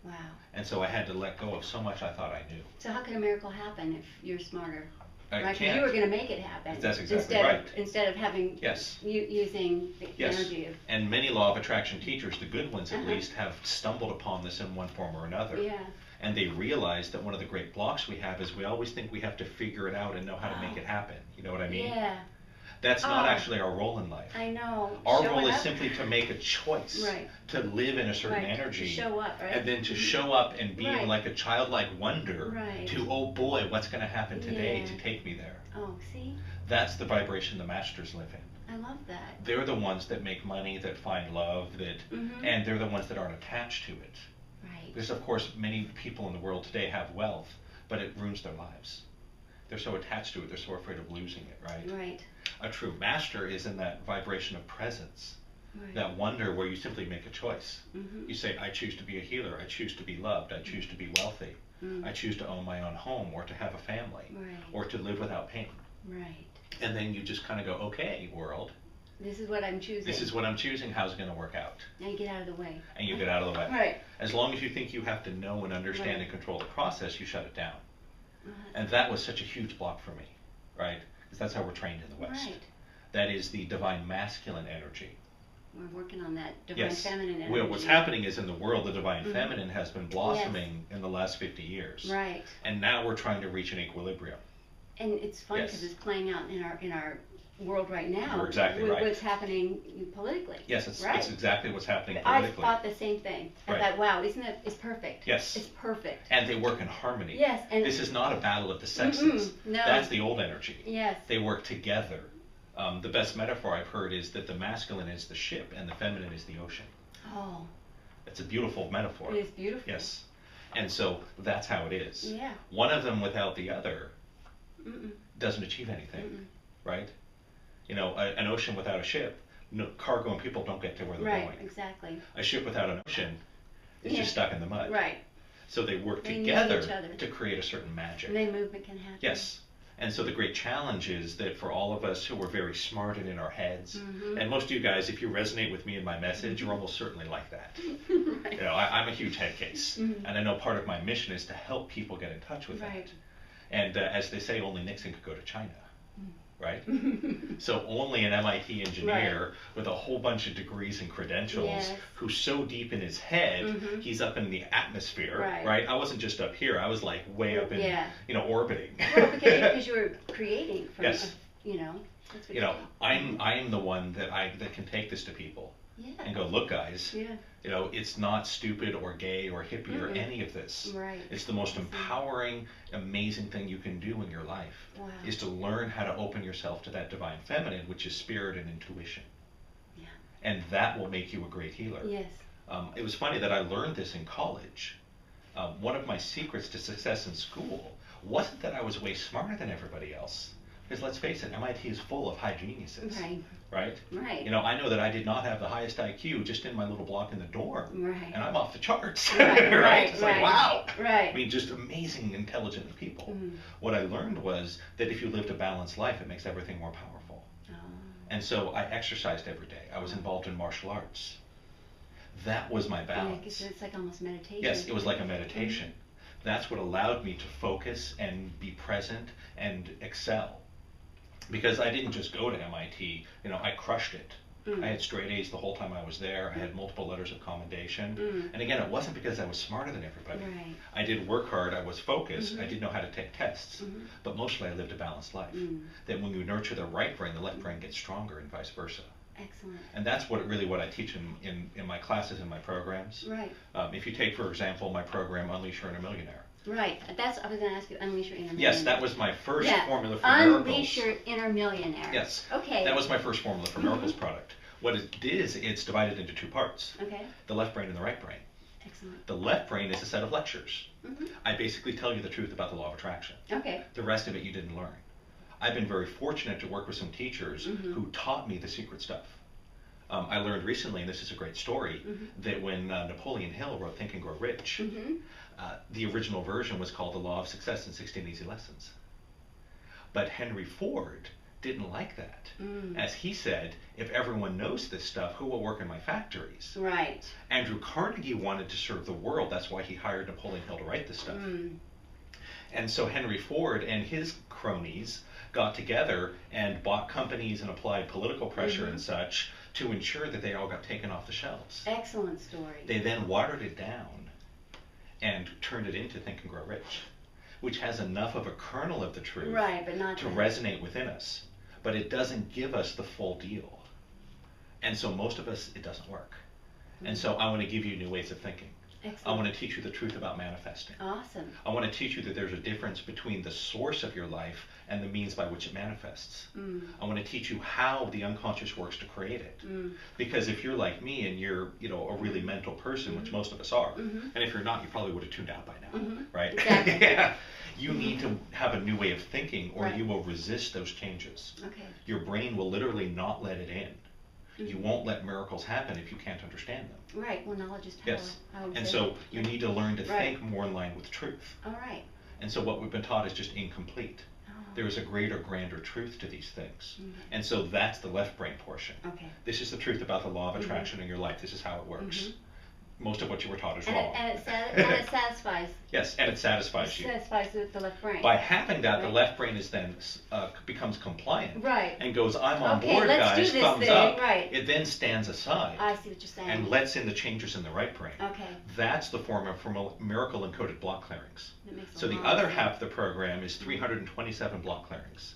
Wow. And so I had to let go of so much I thought I knew. So how can a miracle happen if you're smarter? I Right, 'cause can't. you were going to make it happen. That's exactly right. Instead of having Yes. using the Yes. energy of. And many law of attraction teachers, the good ones at Uh-huh. least, have stumbled upon this in one form or another. Yeah. And they realize that one of the great blocks we have is we always think we have to figure it out and know how to make it happen. You know what I mean? Yeah. That's not Oh. actually our role in life. I know. Our Showing role is up. simply to make a choice, Right. to live in a certain Right. energy, To show up, right? and then to show up and being Right. like a childlike wonder Right. to, oh boy, what's going to happen today Yeah. to take me there. Oh, see? That's the vibration the masters live in. I love that. They're the ones that make money, that find love, that, Mhm. and they're the ones that aren't attached to it. Right. Because of course many people in the world today have wealth, but it ruins their lives. They're so attached to it, they're so afraid of losing it, right? Right. A true master is in that vibration of presence, Right. that wonder where you simply make a choice. Mhm. You say, I choose to be a healer, I choose to be loved, I choose to be wealthy, Mm. I choose to own my own home or to have a family, Right. or to live without pain. Right. And then you just kind of go, okay, world, This is what I'm choosing. this is what I'm choosing, how's it going to work out? Now you get out of the way. And you get out of the way. Right. As long as you think you have to know and understand Right. and control the process, you shut it down. That's And that was such a huge block for me, right? Because that's how we're trained in the West. Right. That is the divine masculine energy. We're working on that divine Yes. feminine energy. Well, what's happening is in the world, the divine Mhm. feminine has been blossoming in the last 50 years. Right. And now we're trying to reach an equilibrium. And it's fun Yes. because it's playing out in our world right now. You're exactly with right. What's happening politically. Yes, it's Right. exactly what's happening I politically. thought the same thing. I Right. thought, wow, isn't it? It's perfect. Yes. It's perfect. And they work in harmony. Yes. And This is not a battle of the sexes. Mm-mm, no. That's the old energy. Yes. They work together. The best metaphor I've heard is that the masculine is the ship and the feminine is the ocean. Oh, It's a beautiful metaphor. it is beautiful. Yes. And so that's how it is. Yeah. One of them without the other Mm-mm. doesn't achieve anything, Mm-mm. right? You know, an ocean without a ship, no, cargo and people don't get to where they're Right. going. Exactly. A ship without an ocean is Yeah. just stuck in the mud. Right. So they work They need together each other. to create a certain magic. And then movement can happen. Yes. And so the great challenge is that for all of us who are very smart and in our heads, Mhm. and most of you guys, if you resonate with me and my message, you're almost certainly like that. Right. You know, I'm a huge head case, Mhm. and I know part of my mission is to help people get in touch with Right. that. And as they say, only Nixon could go to China, Mm. right? So only an MIT engineer with a whole bunch of degrees and credentials Yes. who's so deep in his head, Mhm. he's up in the atmosphere, Right. I wasn't just up here, I was like way up in, Yeah. orbiting. Well, because you were creating from, Yes. you know. That's what You know, do. I'm the one that can take this to people Yeah. and go, look guys, Yeah. you know, it's not stupid or gay or hippie or Mm-mm. any of this. Right. It's the most Mhm. empowering, amazing thing you can do in your life Wow. is to learn how to open yourself to that divine feminine, which is spirit and intuition. Yeah. And that will make you a great healer. Yes. It was funny that I learned this in college. One of my secrets to success in school wasn't that I was way smarter than everybody else. Because let's face it, MIT is full of high geniuses. Right. Right? Right. You know, I know that I did not have the highest IQ just in my little block in the dorm. Right. And I'm off the charts. Right, right, It's like, right. wow. Right. I mean, just amazing, intelligent people. Mhm. What I learned was that if you lived a balanced life, it makes everything more powerful. Oh. And so I exercised every day. I was involved in martial arts. That was my Yeah, balance. 'cause it's like almost meditation. Yes, it was like a meditation. That's what allowed me to focus and be present and excel. Because I didn't just go to MIT, you know, I crushed it. Mm. I had straight A's the whole time I was there. I had multiple letters of commendation. Mm. And again, it wasn't because I was smarter than everybody. Right. I did work hard, I was focused, I Mhm. did know how to take tests. Mhm. But mostly I lived a balanced life. Mm. That when you nurture the right brain, the left brain gets stronger and vice versa. Excellent. And that's what I teach in my classes and my programs. Right. If you take, for example, my program, Unleash Your Inner Millionaire. Right. I was going to ask you, Unleash Your Inner Millionaire. Yes, that was my first formula for Unleash miracles. Your Inner Millionaire. Yes. Okay. That was my first formula for miracles product. What it is, it's divided into two parts. Okay. The left brain and the right brain. Excellent. The left brain is a set of lectures. Mm-hmm. I basically tell you the truth about the law of attraction. Okay. The rest of it you didn't learn. I've been very fortunate to work with some teachers mm-hmm. who taught me the secret stuff. I learned recently, and this is a great story, mm-hmm. that when Napoleon Hill wrote Think and Grow Rich, mm-hmm. the original version was called The Law of Success in 16 Easy Lessons. But Henry Ford didn't like that. As he said, if everyone knows this stuff, who will work in my factories? Right. Andrew Carnegie wanted to serve the world. That's why he hired Napoleon Hill to write this stuff. And so Henry Ford and his cronies got together and bought companies and applied political pressure mm-hmm. and such to ensure that they all got taken off the shelves. Excellent story. They then watered it down and turned it into Think and Grow Rich, which has enough of a kernel of the truth right, but not to resonate within us. But it doesn't give us the full deal. And so most of us, it doesn't work. Mm-hmm. And so I want to give you new ways of thinking. Excellent. I want to teach you the truth about manifesting. Awesome. I want to teach you that there's a difference between the source of your life and the means by which it manifests. I want to teach you how the unconscious works to create it. Because if you're like me and you're, a really mental person, which most of us are, and if you're not, you probably would have tuned out by now, right? Exactly. Yeah. You need to have a new way of thinking, or right. you will resist those changes. Okay. Your brain will literally not let it in. You won't let miracles happen if you can't understand them. Right. Well, knowledge is power. Yes. And so you need to learn to think more in line with truth. All right. And so what we've been taught is just incomplete. Oh. There is a greater, grander truth to these things. And so that's the left brain portion. Okay. This is the truth about the law of attraction in your life. This is how it works. Most of what you were taught is wrong. And it satisfies. Yes, and it satisfies you. It satisfies the left brain. By having that, the left brain is then becomes compliant. Right. And goes, I'm on okay, board, let's guys, do this thumbs thing. up. Right. It then stands aside. I see what you're saying. And lets in the changes in the right brain. Okay. That's the formula for miracle encoded block clearings. That makes So the other half of the program is 327 block clearings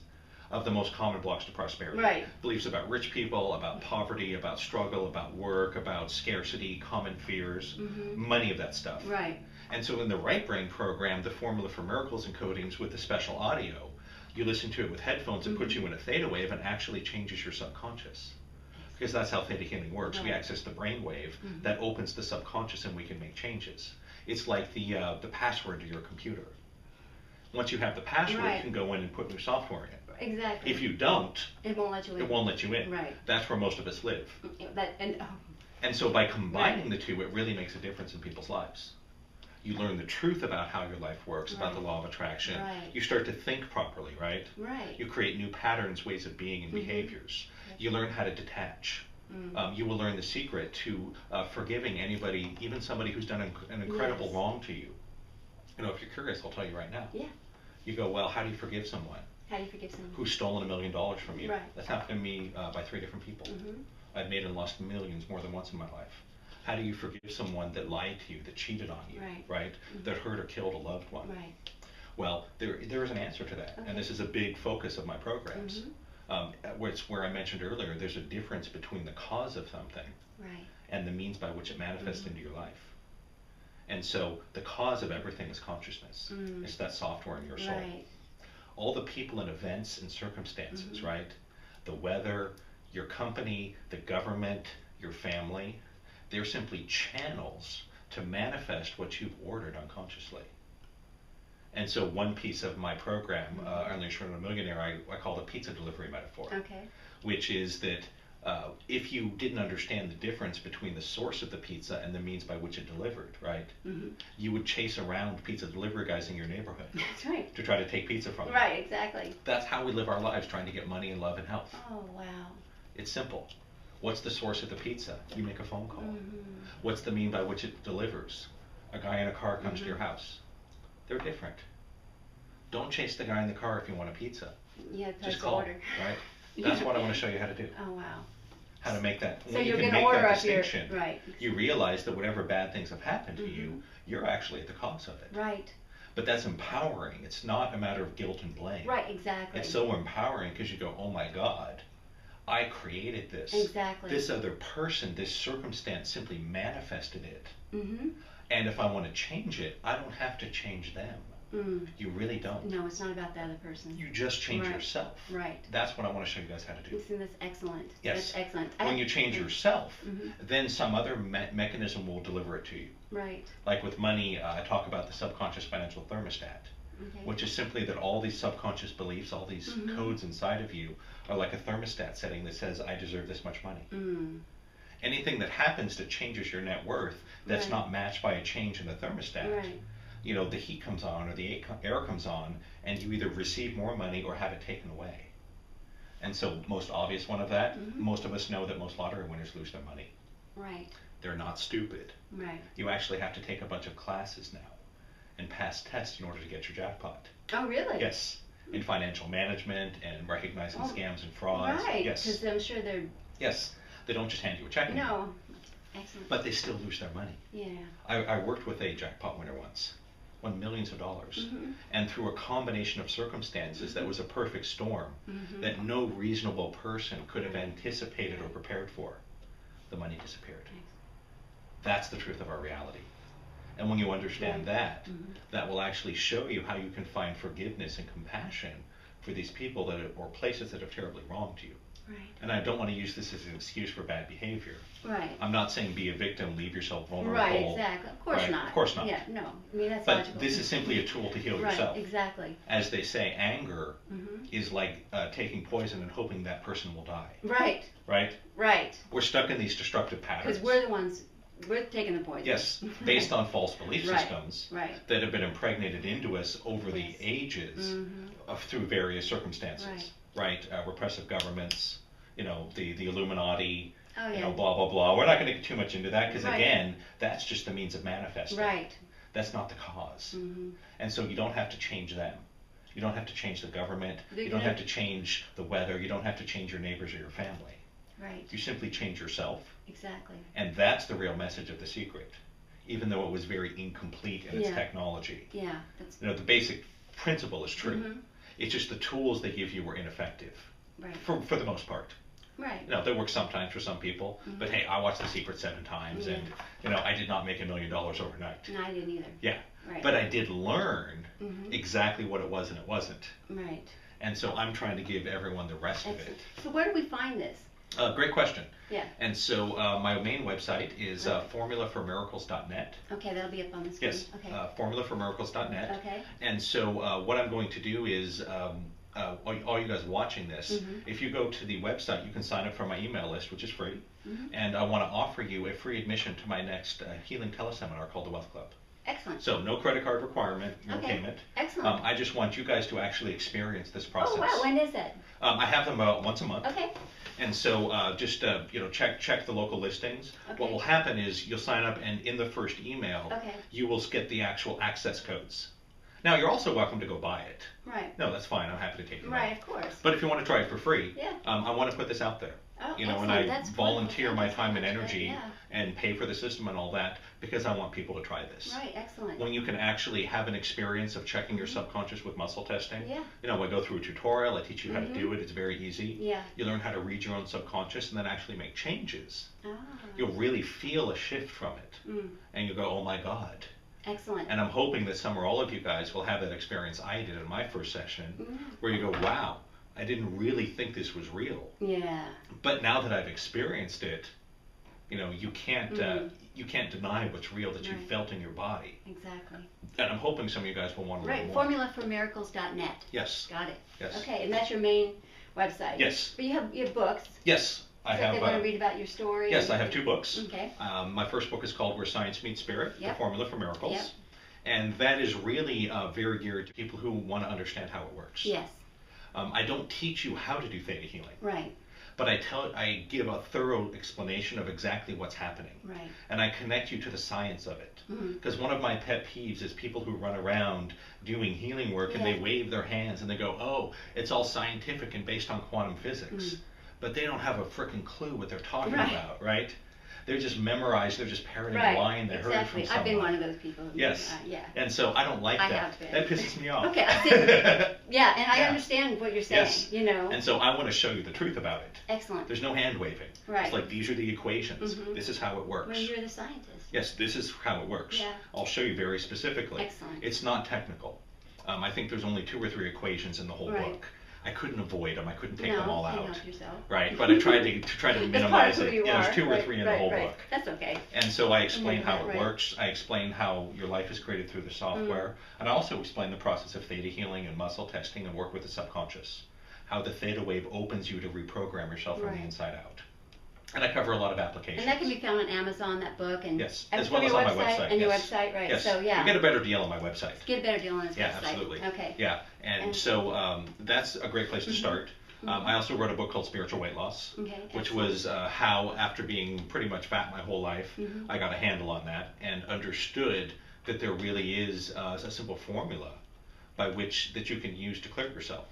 of the most common blocks to prosperity. Right. Beliefs about rich people, about poverty, about struggle, about work, about scarcity, common fears, money of that stuff. Right. And so in the right brain program, the formula for miracles encodings with the special audio, you listen to it with headphones, it puts you in a theta wave and actually changes your subconscious. Because that's how theta healing works. We access the brain wave that opens the subconscious and we can make changes. It's like the password to your computer. Once you have the password, you can go in and put new software in. Exactly. If you don't, it won't let you in. It won't let you in. Right. That's where most of us live. And so by combining the two, it really makes a difference in people's lives. You learn the truth about how your life works, about the law of attraction. Right. You start to think properly, right? Right. You create new patterns, ways of being, and behaviors. You learn how to detach. You will learn the secret to forgiving anybody, even somebody who's done an incredible wrong to you. If you're curious, I'll tell you right now. Yeah. You go, well, how do you forgive someone? How do you forgive someone? Who's stolen $1 million from you? Right. That's happened to me by 3 different people. I've made and lost millions more than once in my life. How do you forgive someone that lied to you, that cheated on you, right? That hurt or killed a loved one? Right. Well, there is an answer to that, and this is a big focus of my programs. Where I mentioned earlier, there's a difference between the cause of something and the means by which it manifests into your life. And so the cause of everything is consciousness. It's that software in your soul. Right. All the people and events and circumstances, right? The weather, your company, the government, your family, they're simply channels to manifest what you've ordered unconsciously. And so one piece of my program, Unleash Your Inner Millionaire, I call the pizza delivery metaphor. Okay. Which is that if you didn't understand the difference between the source of the pizza and the means by which it delivered, right? You would chase around pizza delivery guys in your neighborhood. That's right. To try to take pizza from them. Right, exactly. That's how we live our lives, trying to get money and love and health. Oh, wow. It's simple. What's the source of the pizza? You make a phone call. What's the mean by which it delivers? A guy in a car comes to your house. They're different. Don't chase the guy in the car if you want a pizza. Yeah, just call, order. Right? That's what I want to show you how to do. Oh, wow. How to make that. So when you're you can going to make order that up your, distinction, right. You realize that whatever bad things have happened to you, you're actually at the cause of it. Right. But that's empowering. It's not a matter of guilt and blame. Right, exactly. It's so empowering because you go, oh my God, I created this. Exactly. This other person, this circumstance simply manifested it. Mm-hmm. And if I want to change it, I don't have to change them. Mm. You really don't. No, it's not about the other person. You just change Right. yourself. Right. That's what I want to show you guys how to do. See, that's excellent. Yes. That's excellent. When you change yourself, Mhm. then some other mechanism will deliver it to you. Right. Like with money, I talk about the subconscious financial thermostat, Okay. which is simply that all these subconscious beliefs, all these codes inside of you are like a thermostat setting that says, I deserve this much money. Mm. Anything that happens that changes your net worth that's Right. not matched by a change in the thermostat, Right. you know, the heat comes on or the air comes on, and you either receive more money or have it taken away. And so, most obvious one of that, most of us know that most lottery winners lose their money. Right. They're not stupid. Right. You actually have to take a bunch of classes now and pass tests in order to get your jackpot. Oh, really? Yes, in financial management and recognizing scams and frauds. Right. Yes. Because I'm sure they're. Yes, they don't just hand you a check anymore. No. Excellent. But they still lose their money. Yeah. I worked with a jackpot winner once, won millions of dollars, Mhm. and through a combination of circumstances that was a perfect storm that no reasonable person could have anticipated or prepared for, the money disappeared. That's the truth of our reality. And when you understand that, that will actually show you how you can find forgiveness and compassion for these people that or places that have terribly wronged you. Right. And I don't want to use this as an excuse for bad behavior. Right. I'm not saying be a victim, leave yourself vulnerable. Right, exactly. Of course Right, not. of course not. Yeah, no. I mean, that's But logical. this is simply a tool to heal right, yourself. exactly. As they say, anger is like taking poison and hoping that person will die. Right, Right? right. We're stuck in these destructive patterns. Because we're the ones, we're taking the poison. Yes, based on false belief Right, systems right. that have been impregnated into us over the Yes. ages through various circumstances. Right. Right? Repressive governments, you know, the Illuminati, Oh, yeah. you know, blah, blah, blah. We're not going to get too much into that because, Right. again, that's just the means of manifesting. Right. That's not the cause. And so you don't have to change them. You don't have to change the government. You don't have to change the weather. You don't have to change your neighbors or your family. Right. You simply change yourself. Exactly. And that's the real message of The Secret, even though it was very incomplete in its Yeah. technology. Yeah. That's You know, the basic principle is true. It's just the tools they give you were ineffective, right. for the most part. Right. You know, they work sometimes for some people, but hey, I watched The Secret 7 times, and you know, I did not make $1 million overnight. No, I didn't either. Yeah, Right. but I did learn exactly what it was and it wasn't. Right. And so I'm trying to give everyone the rest of it. Excellent. So where do we find this? Great question. Yeah. And so my main website is formulaformiracles.net. Okay, that'll be up on the screen. Yes, Okay. formulaformiracles.net. Okay. And so what I'm going to do is, all you guys watching this, if you go to the website, you can sign up for my email list, which is free. And I want to offer you a free admission to my next healing tele-seminar called the Wealth Club. Excellent. So no credit card requirement, no Okay. payment. Excellent. I just want you guys to actually experience this process. Oh, wow. When is it? I have them about once a month. Okay. And so just you know, check the local listings. Okay. What will happen is you'll sign up, and in the first email, Okay. you will get the actual access codes. Now you're also welcome to go buy it. Right. No, that's fine. I'm happy to take you. Right, of course. But if you want to try it for free, Yeah. I want to put this out there. Oh, You know, and excellent. I That's volunteer wonderful. my Thank you so time and much. energy Yeah. and pay for the system and all that because I want people to try this. Right, excellent. When you can actually have an experience of checking your subconscious with muscle testing. Yeah. You know, I go through a tutorial, I teach you how to do it, it's very easy. Yeah. You learn how to read your own subconscious and then actually make changes. Ah. You'll really feel a shift from it. And you'll go, oh my God. Excellent. And I'm hoping that some or all of you guys will have that experience I did in my first session where you go, wow, I didn't really think this was real. Yeah. But now that I've experienced it, you know, you can't deny what's real that you Right. felt in your body. Exactly. And I'm hoping some of you guys will want to learn Right, more. formulaformiracles.net. Yes. Got it. Yes. Okay, and that's your main website. Yes. But you have books. Yes. I So if have. they want to read about your story. Yes, I have 2 books. Okay. My first book is called Where Science Meets Spirit: Yep. The Formula for Miracles. Yep. And that is really very geared to people who want to understand how it works. Yes. I don't teach you how to do theta healing, Right. but I give a thorough explanation of exactly what's happening. Right. And I connect you to the science of it. Because one of my pet peeves is people who run around doing healing work and they Yeah. wave their hands and they go, oh, it's all scientific and based on quantum physics. But they don't have a frickin' clue what they're talking Right. about, right? They're just memorized. They're just parroting Right. a line they heard from Exactly. someone. I've been one of those people. Yes. Yeah. And so I don't like I that. have been. That pisses me off. Okay. I see. Yeah, and I Yeah. understand what you're saying. Yes. You know. And so I want to show you the truth about it. Excellent. There's no hand waving. Right. It's like these are the equations. This is how it works. Well, you're the scientist. Yes, this is how it works. Yeah. I'll show you very specifically. Excellent. It's not technical. I think there's only 2 or 3 equations in the whole Right. book. I couldn't avoid them. I couldn't take No, them all you out. help yourself. Right, but I tried to minimize That's part of it. who you Yeah, are. there's 2 or Right, 3 in right, the whole right. book. That's okay. And so I explain how it Right. works. I explain how your life is created through the software. And I also explain the process of theta healing and muscle testing and work with the subconscious. How the theta wave opens you to reprogram yourself from Right. the inside out. And I cover a lot of applications. And that can be found on Amazon, that book, and Yes, and as well from as your on my website. And your yes. website, right? Yes. So yeah, You get a better deal on my website. get a better deal on his Yeah, website. absolutely. Okay. Yeah, and so that's a great place to start. I also wrote a book called Spiritual Weight Loss, Okay, which excellent. was how, after being pretty much fat my whole life, I got a handle on that and understood that there really is a simple formula by which that you can use to clear yourself,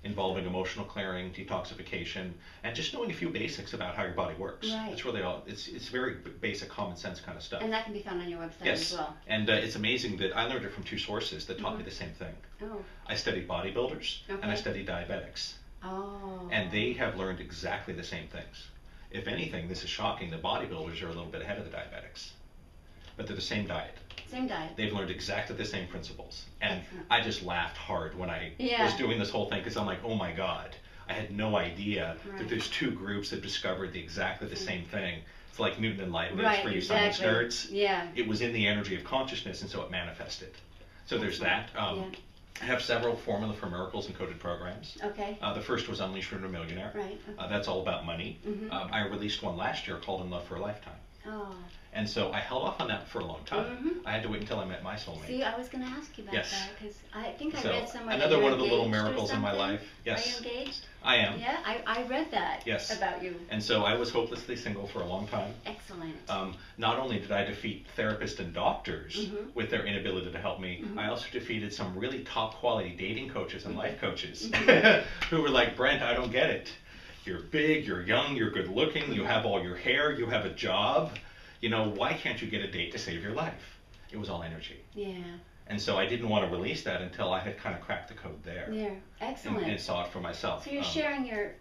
involving emotional clearing, detoxification, and just knowing a few basics about how your body works. Right. It's really all. It's very basic, common sense kind of stuff. And that can be found on your website Yes, as well. and it's amazing that I learned it from 2 sources that taught me the same thing. Oh. I studied bodybuilders and I Okay. studied diabetics, Oh. and they have learned exactly the same things. If anything, this is shocking. The bodybuilders are a little bit ahead of the diabetics, but they're the same diet. Same diet. They've learned exactly the same principles, and Excellent. I just laughed hard when I Yeah. was doing this whole thing because I'm like, oh my god, I had no idea Right. that there's 2 groups that discovered exactly the same thing. It's like Newton and Leibniz Right, for you exactly. science nerds. Yeah. It was in the energy of consciousness, and so it manifested. So there's that. Yeah. I have several Formula for Miracles encoded programs. Okay. The first was Unleash Your Inner Millionaire. Right. Okay. That's all about money. I released one last year called In Love for a Lifetime. Oh. And so I held off on that for a long time. I had to wait until I met my soulmate. See, I was going to ask you about Yes. that because I think I So, read somewhere another that you're one of the little engaged or miracles in my something. life. Yes. Are you engaged? I am. Yeah, I read that. Yes. About you. And so I was hopelessly single for a long time. Excellent. Not only did I defeat therapists and doctors with their inability to help me, I also defeated some really top quality dating coaches and life coaches who were like, Brent, I don't get it. You're big, you're young, you're good looking, you have all your hair, you have a job. You know, why can't you get a date to save your life? It was all energy. Yeah. And so I didn't want to release that until I had kind of cracked the code there. Yeah. Excellent. And saw it for myself. So you're sharing your,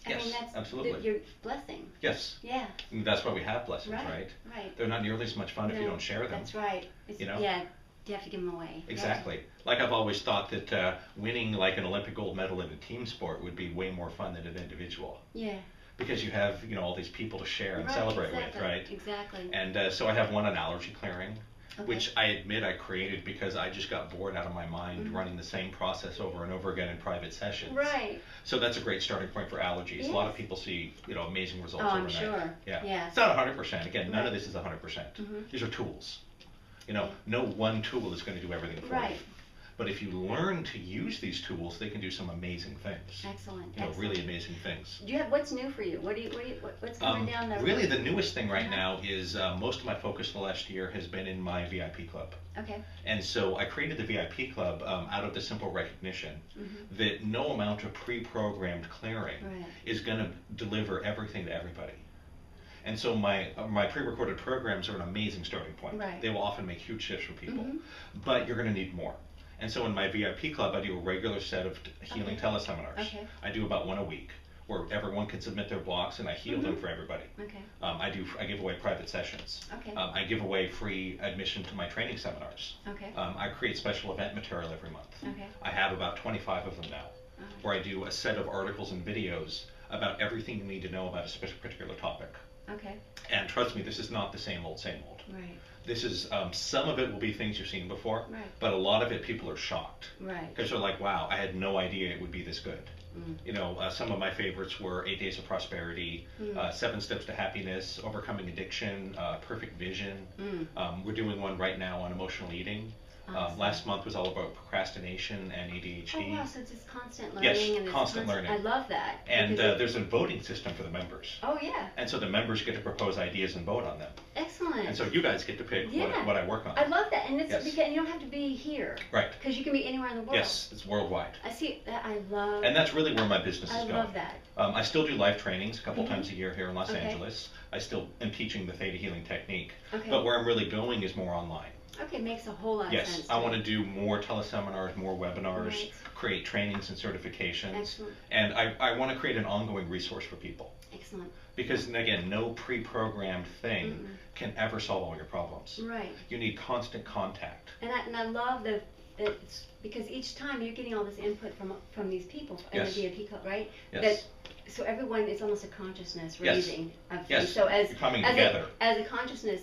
I yes, mean, that's absolutely. your blessing. Yes. Yeah. And that's why we have blessings, Right. right? Right. They're not nearly as much fun if you No, don't share them. That's right. You know? Yeah. You have to give them away. Exactly. Like I've always thought that winning like an Olympic gold medal in a team sport would be way more fun than an individual. Yeah. Because you have, you know, all these people to share and Right, celebrate exactly, with, right? Exactly. And so I have one on allergy clearing, Okay. which I admit I created because I just got bored out of my mind running the same process over and over again in private sessions. Right. So that's a great starting point for allergies. A lot of Yes. people see, you know, amazing results Oh, I'm overnight. sure. Yeah. Yeah. It's not 100%. Again, none of Right. this is 100%. These are tools. You know, no one tool is going to do everything for Right. you. But if you learn to use these tools, they can do some amazing things. Excellent. You know, Excellent. really amazing things. Do you have what's new for you? What's coming down the Really, the newest thing right now is most of my focus the last year has been in my VIP club. Okay. And so I created the VIP club out of the simple recognition that no amount of pre-programmed clearing Right. is going to deliver everything to everybody. And so my pre-recorded programs are an amazing starting point. Right. They will often make huge shifts for people, but you're going to need more. And so in my VIP club, I do a regular set of healing teleseminars. Okay. I do about one a week, where everyone can submit their blocks, and I heal them for everybody. Okay. I give away private sessions. Okay. I give away free admission to my training seminars. Okay. I create special event material every month. Okay. I have about 25 of them now, where I do a set of articles and videos about everything you need to know about a particular topic. Okay. And trust me, this is not the same old, same old. Right. This is, some of it will be things you've seen before, Right. but a lot of it people are shocked. Right. Because they're like, wow, I had no idea it would be this good. You know, some of my favorites were 8 Days of Prosperity, 7 Steps to Happiness, Overcoming Addiction, Perfect Vision. We're doing one right now on emotional eating. Awesome. Last month was all about procrastination and ADHD. Oh wow, so it's just constant learning. Yes, And it's constant learning. I love that. And there's a voting system for the members. Oh yeah. And so the members get to propose ideas and vote on them. Excellent. And so you guys get to pick what I work on. I love that, and it's Yes. because you don't have to be here. Right. Because you can be anywhere in the world. Yes, it's worldwide. I see that. I love. And that's really where my business is I going. love that. I still do live trainings a couple Mhm. times a year here in Los Okay. Angeles. I still am teaching the Theta healing technique. Okay. But where I'm really going is more online. Okay, makes a whole lot of Yes, sense. I want to do more teleseminars, more webinars, Right. create trainings and certifications. Excellent. And I want to create an ongoing resource for people. Excellent. Because, again, no pre-programmed thing Mm-mm. can ever solve all your problems. Right. You need constant contact. And I love that it's because each time you're getting all this input from these people in Yes. the VIP club, right? Yes. That, so everyone, it's almost a consciousness Yes. raising of things. Yes. So You're coming together. as a consciousness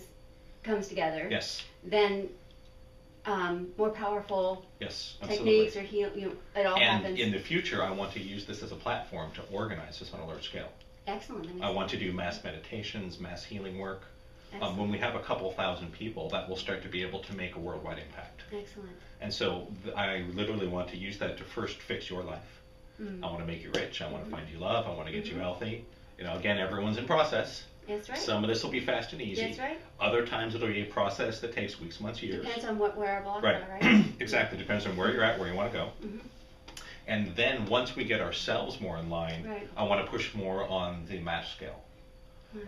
comes together, Yes, then more powerful yes, techniques absolutely. or it all And happens. in the future, I want to use this as a platform to organize this on a large scale. Excellent. That makes I want to sense. do mass meditations, mass healing work. Excellent. When we have a couple thousand people, that will start to be able to make a worldwide impact. Excellent. And so I literally want to use that to first fix your life. Mm. I want to make you rich. I want to find you love. I want to get you Mhm. healthy. Again, everyone's in process. That's right. Some of this will be fast and easy. That's right. Other times it'll be a process that takes weeks, months, years. Depends on where our blocks Right. are, right? Exactly. Depends on where you're at, where you want to go. Mhm. And then once we get ourselves more in line, Right. I want to push more on the mass scale.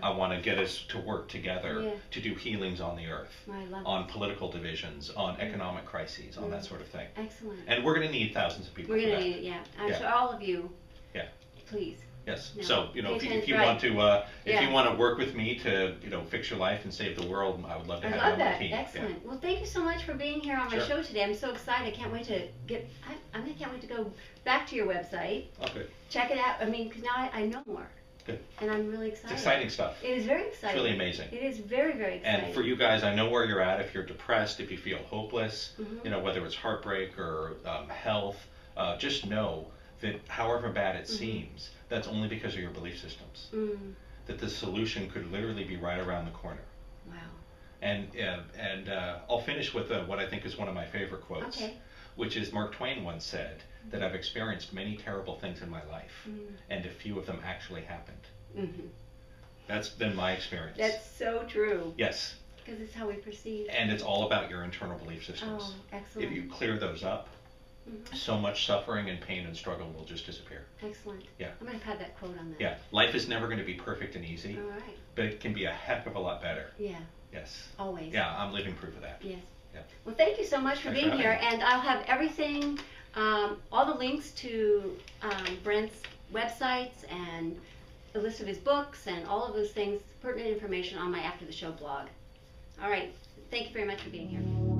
I want to get us to work together Yeah. to do healings on the earth, I love on political divisions, on economic crises, on that sort of thing. Excellent. And we're going to need thousands of people We're for gonna that. need it, yeah. I'm Yeah. sure all of you. Yeah. Please. Yes. No. So Pay if you attention, want to if Yeah. you want to work with me to fix your life and save the world, I would love to I have love you on my that. team. Yeah. Excellent. Well, thank you so much for being here on my Sure. show today. I'm so excited. I can't wait to get. I can't wait to go back to your website, Okay. check it out. I mean, because now I know more. Good. And I'm really excited. It's exciting stuff. It is very It's exciting. really amazing. It is very, very exciting. And for you guys, I know where you're at. If you're depressed, if you feel hopeless, Mhm. whether it's heartbreak or health, just know that however bad it seems, that's only because of your belief systems. Mm. That the solution could literally be right around the corner. Wow. And I'll finish with what I think is one of my favorite quotes, Okay. which is Mark Twain once said that I've experienced many terrible things in my life, and a few of them actually happened. Mm-hmm. That's been my experience. That's so true. Yes. Because it's how we perceive. And it's all about your internal belief systems. Oh, excellent. If you clear those up, so much suffering and pain and struggle will just disappear. Excellent. Yeah. I'm going to have that quote on that. Yeah. Life is never going to be perfect and easy, All right. but it can be a heck of a lot better. Yeah. Yes. Always. Yeah, I'm living proof of that. Yes. Yeah. Well, thank you so much for Thanks being for here, having and I'll have everything, all the links to Brent's websites and a list of his books and all of those things, pertinent information on my After the Show blog. All right. Thank you very much for being here.